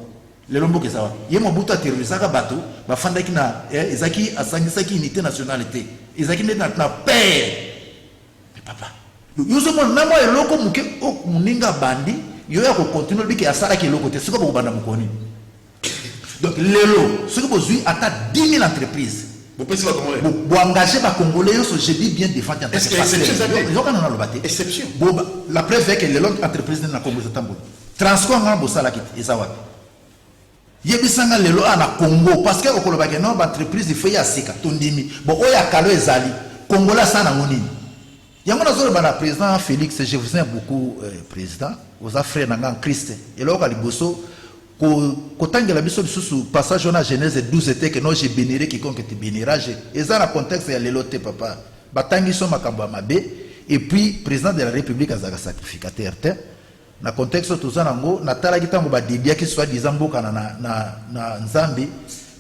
Le lombo que ça va. Yé Mobutu a terrorisé un bateau. Bafanda qui n'a Ezaki, Assangi Saki, unité nationalité. Ezaki n'est pas père. Mais papa. Youssoumon, Namo et Loko Mouke, Mouninga Bandi. Il y a continuer à dire que ça qui est le côté, c'est comme vous bandez mon donc l'élo, ce que vous avez atteint 10 000 entreprises. Vous engagez les Congolais, je dis bien défendre. Est-ce qu'il y a exception? Exception. La preuve est que les longues entreprises dans la Congo, transport en Bossala qui est ça. Il y a des gens qui sont en Congo parce que les entreprises il faut y aller à Tondimi. Bon, il y a Kalo et Zali. Congolais, ça n'a pas. Il y a un président Félix, je vous aime beaucoup, président. Aux frères en Christ. Et là, quand il y a un passage dans la Genèse 12, c'était que non, j'ai béniré quiconque te bénira. Et dans le contexte, il y a l'éloté, papa. Batangi sont et puis, président de la République, il y a un sacrificateur. Dans le contexte, tout ça, Natala Gitango Badibia qui soit disant na Nzambi,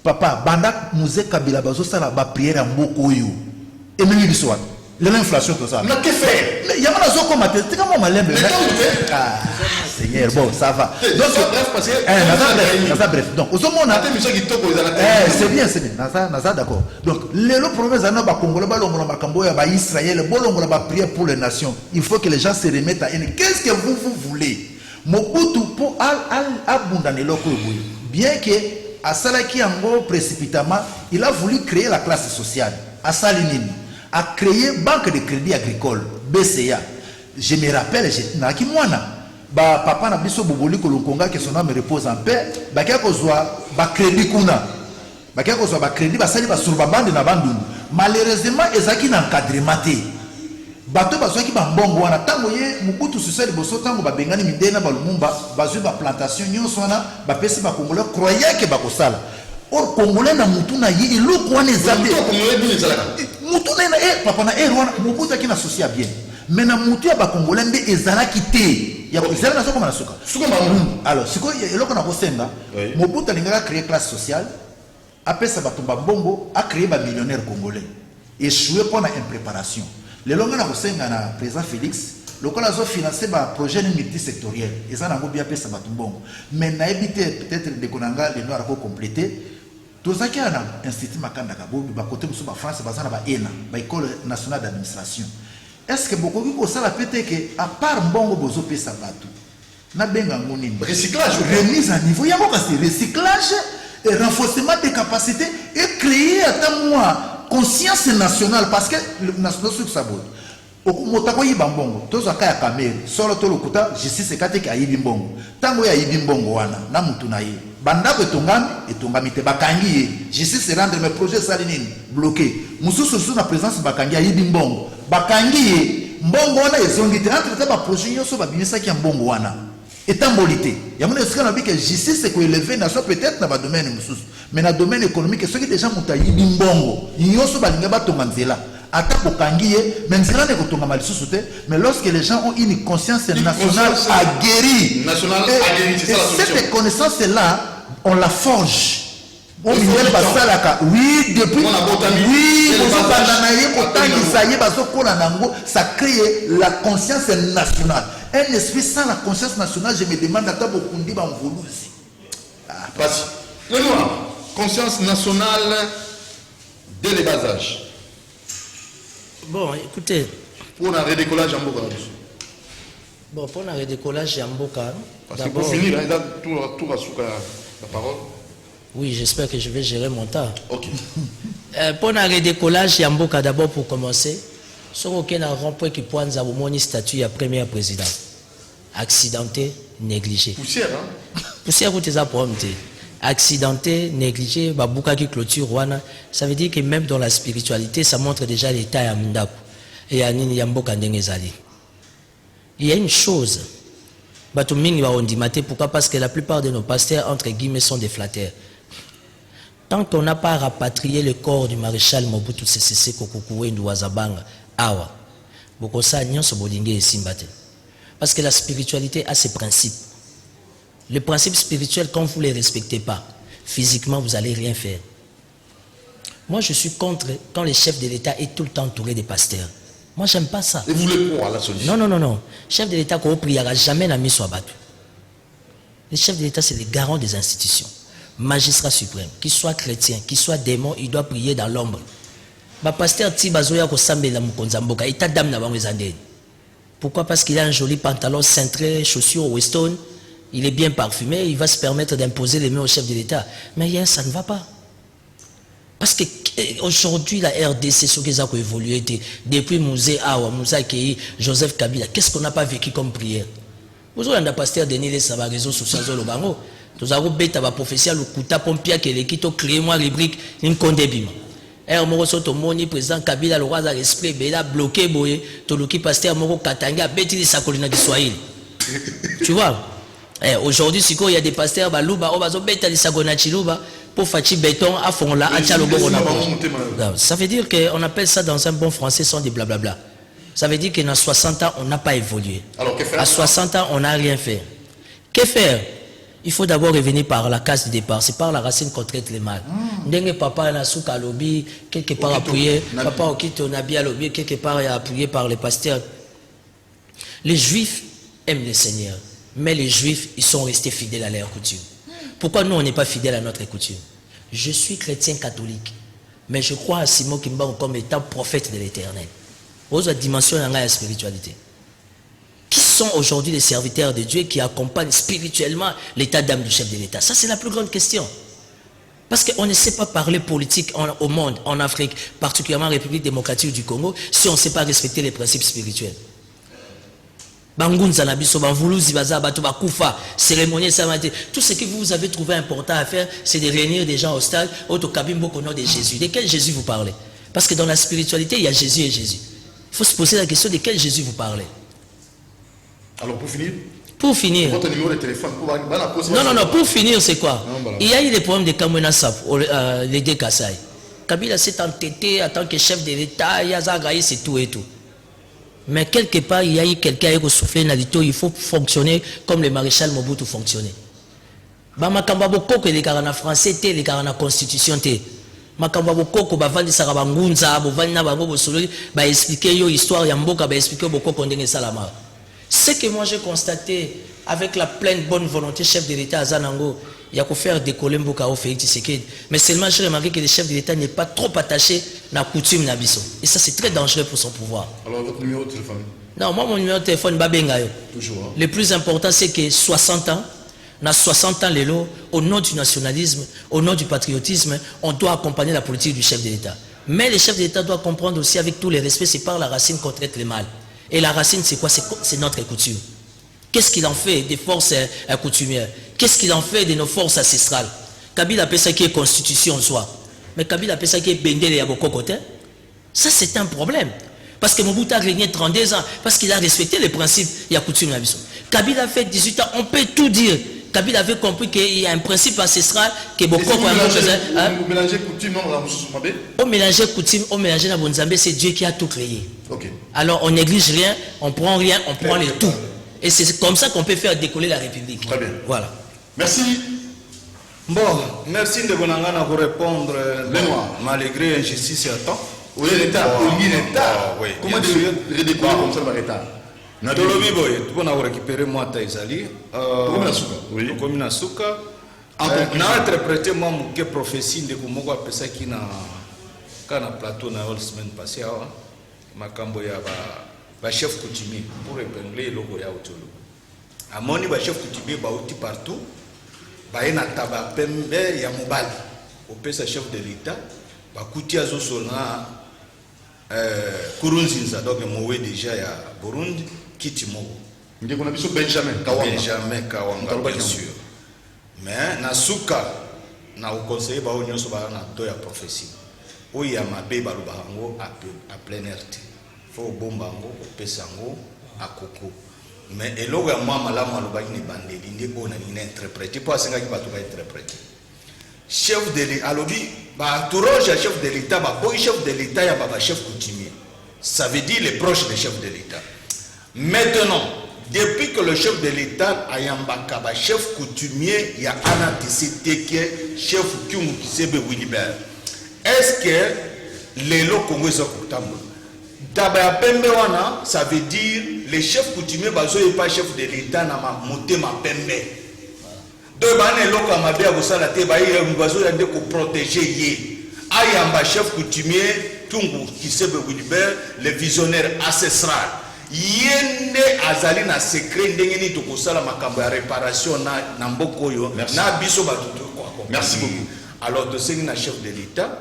papa, Banda Mouze Kabila Bazo Sala, ba prière en Mokoyo. Et même il soit. L'inflation, tout ça. Mais que faire? Il y a un autre comme c'est comme on l'aime. Seigneur, bon, ça va. Donc, bref. Donc, au moment c'est bien, c'est bien. D'accord. Donc, les promesses à nos Congolais, Israël, prière pour les nations. Il faut que les gens se remettent à elle. Qu'est-ce que vous voulez? Mobutu pour abandonner le bien que à Salaki Ango précipitamment, il a voulu créer la classe sociale. À Salinine. A créé banque de crédit agricole BCA. Je me rappelle, papa na biso boboli kolongonga que son âme repose en paix. Bakia kozwa ba crédit kuna. Bakia kozwa ba crédit basali ba sur ba bande na bandu. Malheureusement ezaki na encadrement te. Bato bazwaki ba mbongo wana tango ye mukutu suseli boso tango ba bengani midena ba lumumba bazwi ba plantation nyonso wana ba pesi ba congolais croyait que ba kosala. Or congolais na mutu na yi iloko wana ezate. Mutu na papa na erwana mukutu akina socia bien. Mais na mutu ya ba congolais mbe ezalaki te. Ya ezala na soko na soka. Alors siko eloko na kosenga Mobutu alingaka créer classe sociale apesa bato ba mbongo a créer ba millionnaire congolais. Échoué pour la impréparation. Les longs na kosenga na président Félix lokola azo financer ba projet multisectoriel. Ezana ngo bien pesa bato mbongo. Mais na éviter peut-être de konanga les noirs ko compléter. Tozaki na institut Makanda Kabobi ba côté musu ba France bazana ba ENA, ba école nationale d'administration. Est-ce que beaucoup qui ça la peut-être que à part mbongo bozo pesa bato na benga ngoni recyclage remise à niveau ya ko c'est recyclage et renforcement des capacités et créer à moi conscience nationale parce que le national sur ça bout okumotako yiba mbongo tozaka ya kamere solo to lokuta justice kate ka yibi mbongo tango ya yibi mbongo wana na mutu na ye bandako etongami te bakangi ye justice rendre mes projets salinini bloqué mususu sous na présence bakangi ya yibi mbongo bakangi ye mbongo wana ezongi te entre ba projet yoso ba bimisaki ya mbongo wana étant bolité. Il y a mon esprit qui que justice c'est élevé nation peut-être dans le domaine mais dans le domaine économique ceux qui déjà mutayi bimbongo nyoso balinga batonga nzela ata kokangiye même nzela ne kotonga malisusu te mais lorsque les gens ont une conscience nationale aguerrie et cette connaissance là on la forge. Oui, depuis ça crée la conscience nationale. Un esprit sans la conscience nationale, je me demande à quoi beaucoup de conscience nationale dès les bas âges. Bon, écoutez. Pour un redécollage en Boka. Bon, pour un redécollage en Boka. Parce que pour finir, il a tout à la parole. Oui, j'espère que je vais gérer mon temps. Ok. Pour un redécollage, Yamboka, d'abord pour commencer, ce aucun rond-point qui pointe à mon statut à premier président. Accidenté, négligé. Poussière, hein? Poussière, vous êtes prompté. Accidenté, négligé, Babouka qui clôture, Rwanda. Ça veut dire que même dans la spiritualité, ça montre déjà l'état à Mdaku. Et à Nini Yamboka Ndengezali. Il y a une chose. Pourquoi? Parce que la plupart de nos pasteurs, entre guillemets, sont des flatteurs. Tant qu'on n'a pas rapatrié le corps du maréchal Mobutu Sese Seko Kukuwe Ndouazabanga, Awa, Bokosa Nyonso Bodingue et Simbate. Parce que la spiritualité a ses principes. Les principes spirituels, quand vous ne les respectez pas, physiquement, vous n'allez rien faire. Moi, je suis contre quand les chefs de l'État est tout le temps entouré des pasteurs. Moi, j'aime pas ça. Et vous voulez quoi, la solution? Non. Chef de l'État qu'on ne priera jamais la mise sur Abatou. Les chefs de l'État, c'est les garants des institutions. Magistrat suprême, qu'il soit chrétien, qu'il soit démon, il doit prier dans l'ombre. Pasteur Tibazoya Kosambela Mukonzamboka, il t'a dame d'avant les Andés. Pourquoi? Parce qu'il a un joli pantalon cintré, chaussures Weston, il est bien parfumé, il va se permettre d'imposer les mains au chef de l'État. Mais hier, ça ne va pas. Parce qu'aujourd'hui, la RDC, ce qui a évolué, depuis Mouzé Awa, Moussa Kei, Joseph Kabila, qu'est-ce qu'on n'a pas vécu comme prière? Vous avez un pasteur Denis Les Sava, réseau social Zolobango. Nous avons bêté à la prophétie, le Kouta Pompia, qui est qui créé moi rubrique, une condébima. Et on soto moni président Kabila, le roi d'esprit, Bela bloqué, boye, Toluki pasteur Moro Katanga, bêti de Sakolina du Swahili. Tu vois? Aujourd'hui, si il y a des pasteurs, Balouba, Obazo Beta de Sagona Chilouba, pour Fachi Béton, à fond là, à Tchalobo. Ça veut dire qu'on appelle ça dans un bon français sans des blablabla. Ça veut dire qu'à 60 ans, on n'a pas évolué. Alors, que faire? À 60 ans, on n'a rien fait. Que faire? Il faut d'abord revenir par la case de départ. C'est par la racine qu'on traite les mal. Ndenge papa na souka lobby, quelque part appuyé, papa okito nabia lobby, quelque part appuyé par les pasteurs. Les juifs aiment le Seigneur, mais les juifs, ils sont restés fidèles à leur coutume. Pourquoi nous, on n'est pas fidèles à notre coutume? Je suis chrétien catholique, mais je crois à Simon Kimba comme étant prophète de l'Éternel. Aux dimensions de la spiritualité. Qui sont aujourd'hui les serviteurs de Dieu qui accompagnent spirituellement l'état d'âme du chef de l'État? Ça, c'est la plus grande question. Parce qu'on ne sait pas parler politique au monde, en Afrique, particulièrement en République démocratique du Congo, si on ne sait pas respecter les principes spirituels. Tout ce que vous avez trouvé important à faire, c'est de réunir des gens au stade, au cabimbo au nom de Jésus. De quel Jésus vous parlez? Parce que dans la spiritualité, il y a Jésus et Jésus. Il faut se poser la question de quel Jésus vous parlez. Alors pour finir. Votre numéro de téléphone. Non, pour finir, c'est quoi? Il y a eu des problèmes de Kamwena Sap, les deux Kassai. Kabila s'est entêté en tant que chef de l'État, il y a Zagaï, c'est tout et tout. Mais quelque part, il y a eu quelqu'un qui a soufflé dans l'État, il faut fonctionner comme le maréchal Mobutu fonctionnait. Makamba boko que les carana français, les carana constitution. Makamba boko bavandi sarabangunza, bavandi na bango bosolo, ba expliquer yo histoire ya mboka, ba expliquer boko kondenge salama. Ce que moi j'ai constaté avec la pleine bonne volonté chef de l'État à Zanango, il y a qu'à faire décoller Mboka au Félix Tshisekedi. Mais seulement j'ai remarqué que le chef de l'État n'est pas trop attaché à la coutume Nabiso. Et ça c'est très dangereux pour son pouvoir. Alors votre numéro de téléphone? Non, moi mon numéro de téléphone Babengayo. Toujours. Hein? Le plus important c'est que 60 ans, au nom du nationalisme, au nom du patriotisme, on doit accompagner la politique du chef de l'État. Mais le chef de l'État doit comprendre aussi avec tous les respects, c'est par la racine qu'on traite les mal. Et la racine, c'est quoi? C'est notre coutume. Qu'est-ce qu'il en fait des forces coutumières? Qu'est-ce qu'il en fait de nos forces ancestrales? Kabila appelle ça qui est constitution en soi. Mais Kabila appelle ça qui est Bendele et Aboko côté. Ça, c'est un problème. Parce que Mobutu a régné 32 ans, parce qu'il a respecté les principes et la coutume. Kabila fait 18 ans, on peut tout dire. Kabila avait compris qu'il y a un principe ancestral que beaucoup vous mélangez coutume, non, on mélange coutume, on mélange la Bonzambé, c'est Dieu qui a tout créé. Okay. Alors on néglige rien, on prend les tout. Et c'est comme ça qu'on peut faire décoller la République. Très bien. Voilà. Merci. Bon, merci de Bonangana pour répondre. Malgré injustice et attend. Oui, l'État. Oui. Comment redécoller comme ça l'État? Tolobi boy, tu peux récupérer moi Taïsali. Oui. Comme Nasuka. Na interprété moi mon prophétie de comment on appelle ça qui na plateau na la semaine passée. Makambo ya ba chef coutumier pour épingler logo ya Otolo. Amoni ba chef coutumier ba outi partout. Ba ena taba pembe ya mobali. Opesa chef de l'État ba kutia zo sona Kurunzinza donc mowe déjà ya Burundi kiti mogo. Ndeko na biso Benjamin Kawanga bien sûr. Mais nasuka na au conseiller ba onyoso ba na to ya prophétie. Oya mabe ba lubango à plein air. Faut bombango opesango akoko. Mais elogo ya mwa malamu alobaki ni bandeli ndi bona ni interpréter pour asenga ki ba to ba interpréter. Chef de l'État, chef de l'État, chef de l'État, il y a un chef coutumier. Ça veut dire les proches des chefs de l'État. Maintenant, depuis que le chef de l'État a un chef coutumier, il y a un anticité chef qui s'est Wilibert. Est-ce que les lots congolais sont d'abord, ça veut dire les chefs coutumiers, ils pas chef de l'État, n'a monté ma pembe. Donc, il protéger chef coutumier, le visionnaire ancestral. Yende azali na secret ndengeni to kosala makambo ya réparation na mboko yo na biso batutu kwa. Merci beaucoup. Alors de ce na chef de l'État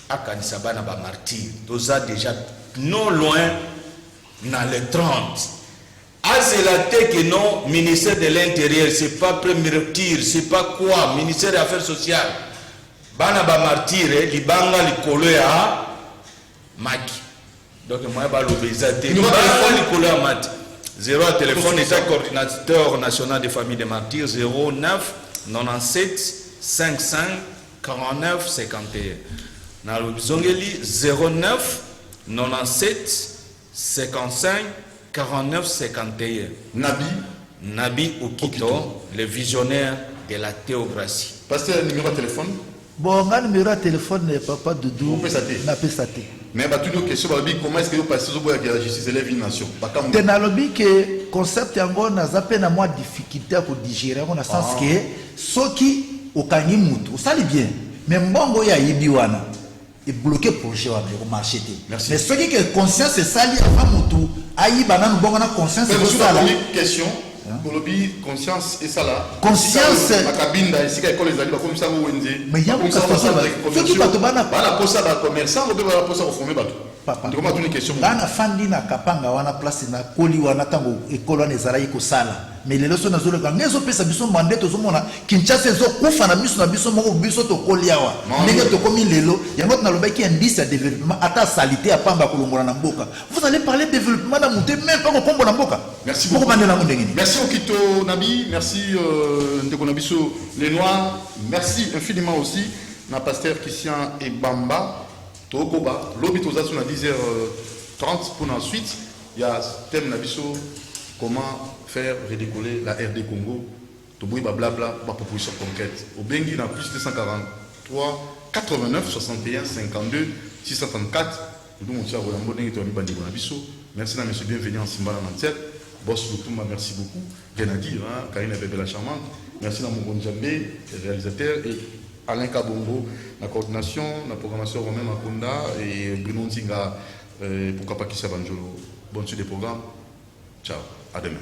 à kanisa bana ba martyr. Toza déjà non loin dans les 30. Azélaté que non, ministère de l'Intérieur, c'est pas premier tir, c'est pas quoi, ministère des Affaires sociales. Bana ba martyr, libanga likolo ya maki. Donc moi ba l'obésité. Libanga likolo ya maki. 0 à téléphone, état coordinateur national des familles des martyrs, 09 97 55 49 51. Na l'obésongeli 09 97 55 49 51. Nabi Okito, le visionnaire de la théocratie. Pasteur, numéro de téléphone? Bon, mon numéro de téléphone n'est pas Doudou. Vous pouvez n'a pas saté. Mais bah, toutes nos questions, comment est-ce que vous passez au bout de la justice élève une nation? Tenalobi que concept yango na zape na moi difficulté à digérer on a sens que soki okangi mutu, ça li bien. Mais mbongo ya yibiwana. Et bloqué projet au marché. Mais ce qui est conscience, c'est ça, il y a un moutou. Aïe, banane, bon, on a conscience. C'est ça. Question. Pour le conscience et ça là. Conscience. La cabine, ici, l'école les alliés, comme ça, vous vendez. Mais il y a beaucoup de choses. Ce qui va te banner. Voilà, pour ça, les commerçants, on peut pas pour ça, reformer bateau. Papa. Comment tu une question? Dans fandi na kapanga wana place na koli wana tango école wana ezala ko sala. Mais les leçons na zolo ka ngezo pesa biso mandate to zomona Kinshasa zo kufa na biso moko biso to koli awa. Ndenge to komi lelo yango na lobaki indice de développement ata salité ya pamba kolongola na mboka. Vous allez parler de développement na monter même pas ko kombo na mboka. Merci beaucoup. Merci Okito Nabi, merci ndeko na biso les noirs. Merci infiniment aussi na pasteur Christian Ebamba. Tokoba, l'obit aux assos à 10h30 pour ensuite, il y a thème Nabiso, comment faire redécoller la RD Congo, Toboui blabla, ma proposition concrète. Au Bengi, dans plus de 243 89 61 52 634. Nous mon cher Roland Bonnet et Bandi Nabiso. Merci, monsieur, bienvenue en Simbala Nantet. Boss Lutumba, merci beaucoup. Grenadier, Karine Bébé la charmante. Merci à mon bon Djambé, réalisateur, et Alain Kabongo, la coordination, la programmation Romain Makonda et Bruno Nzinga, pourquoi pas Kissa Banjolo. Bonne suite des programmes. Ciao, à demain.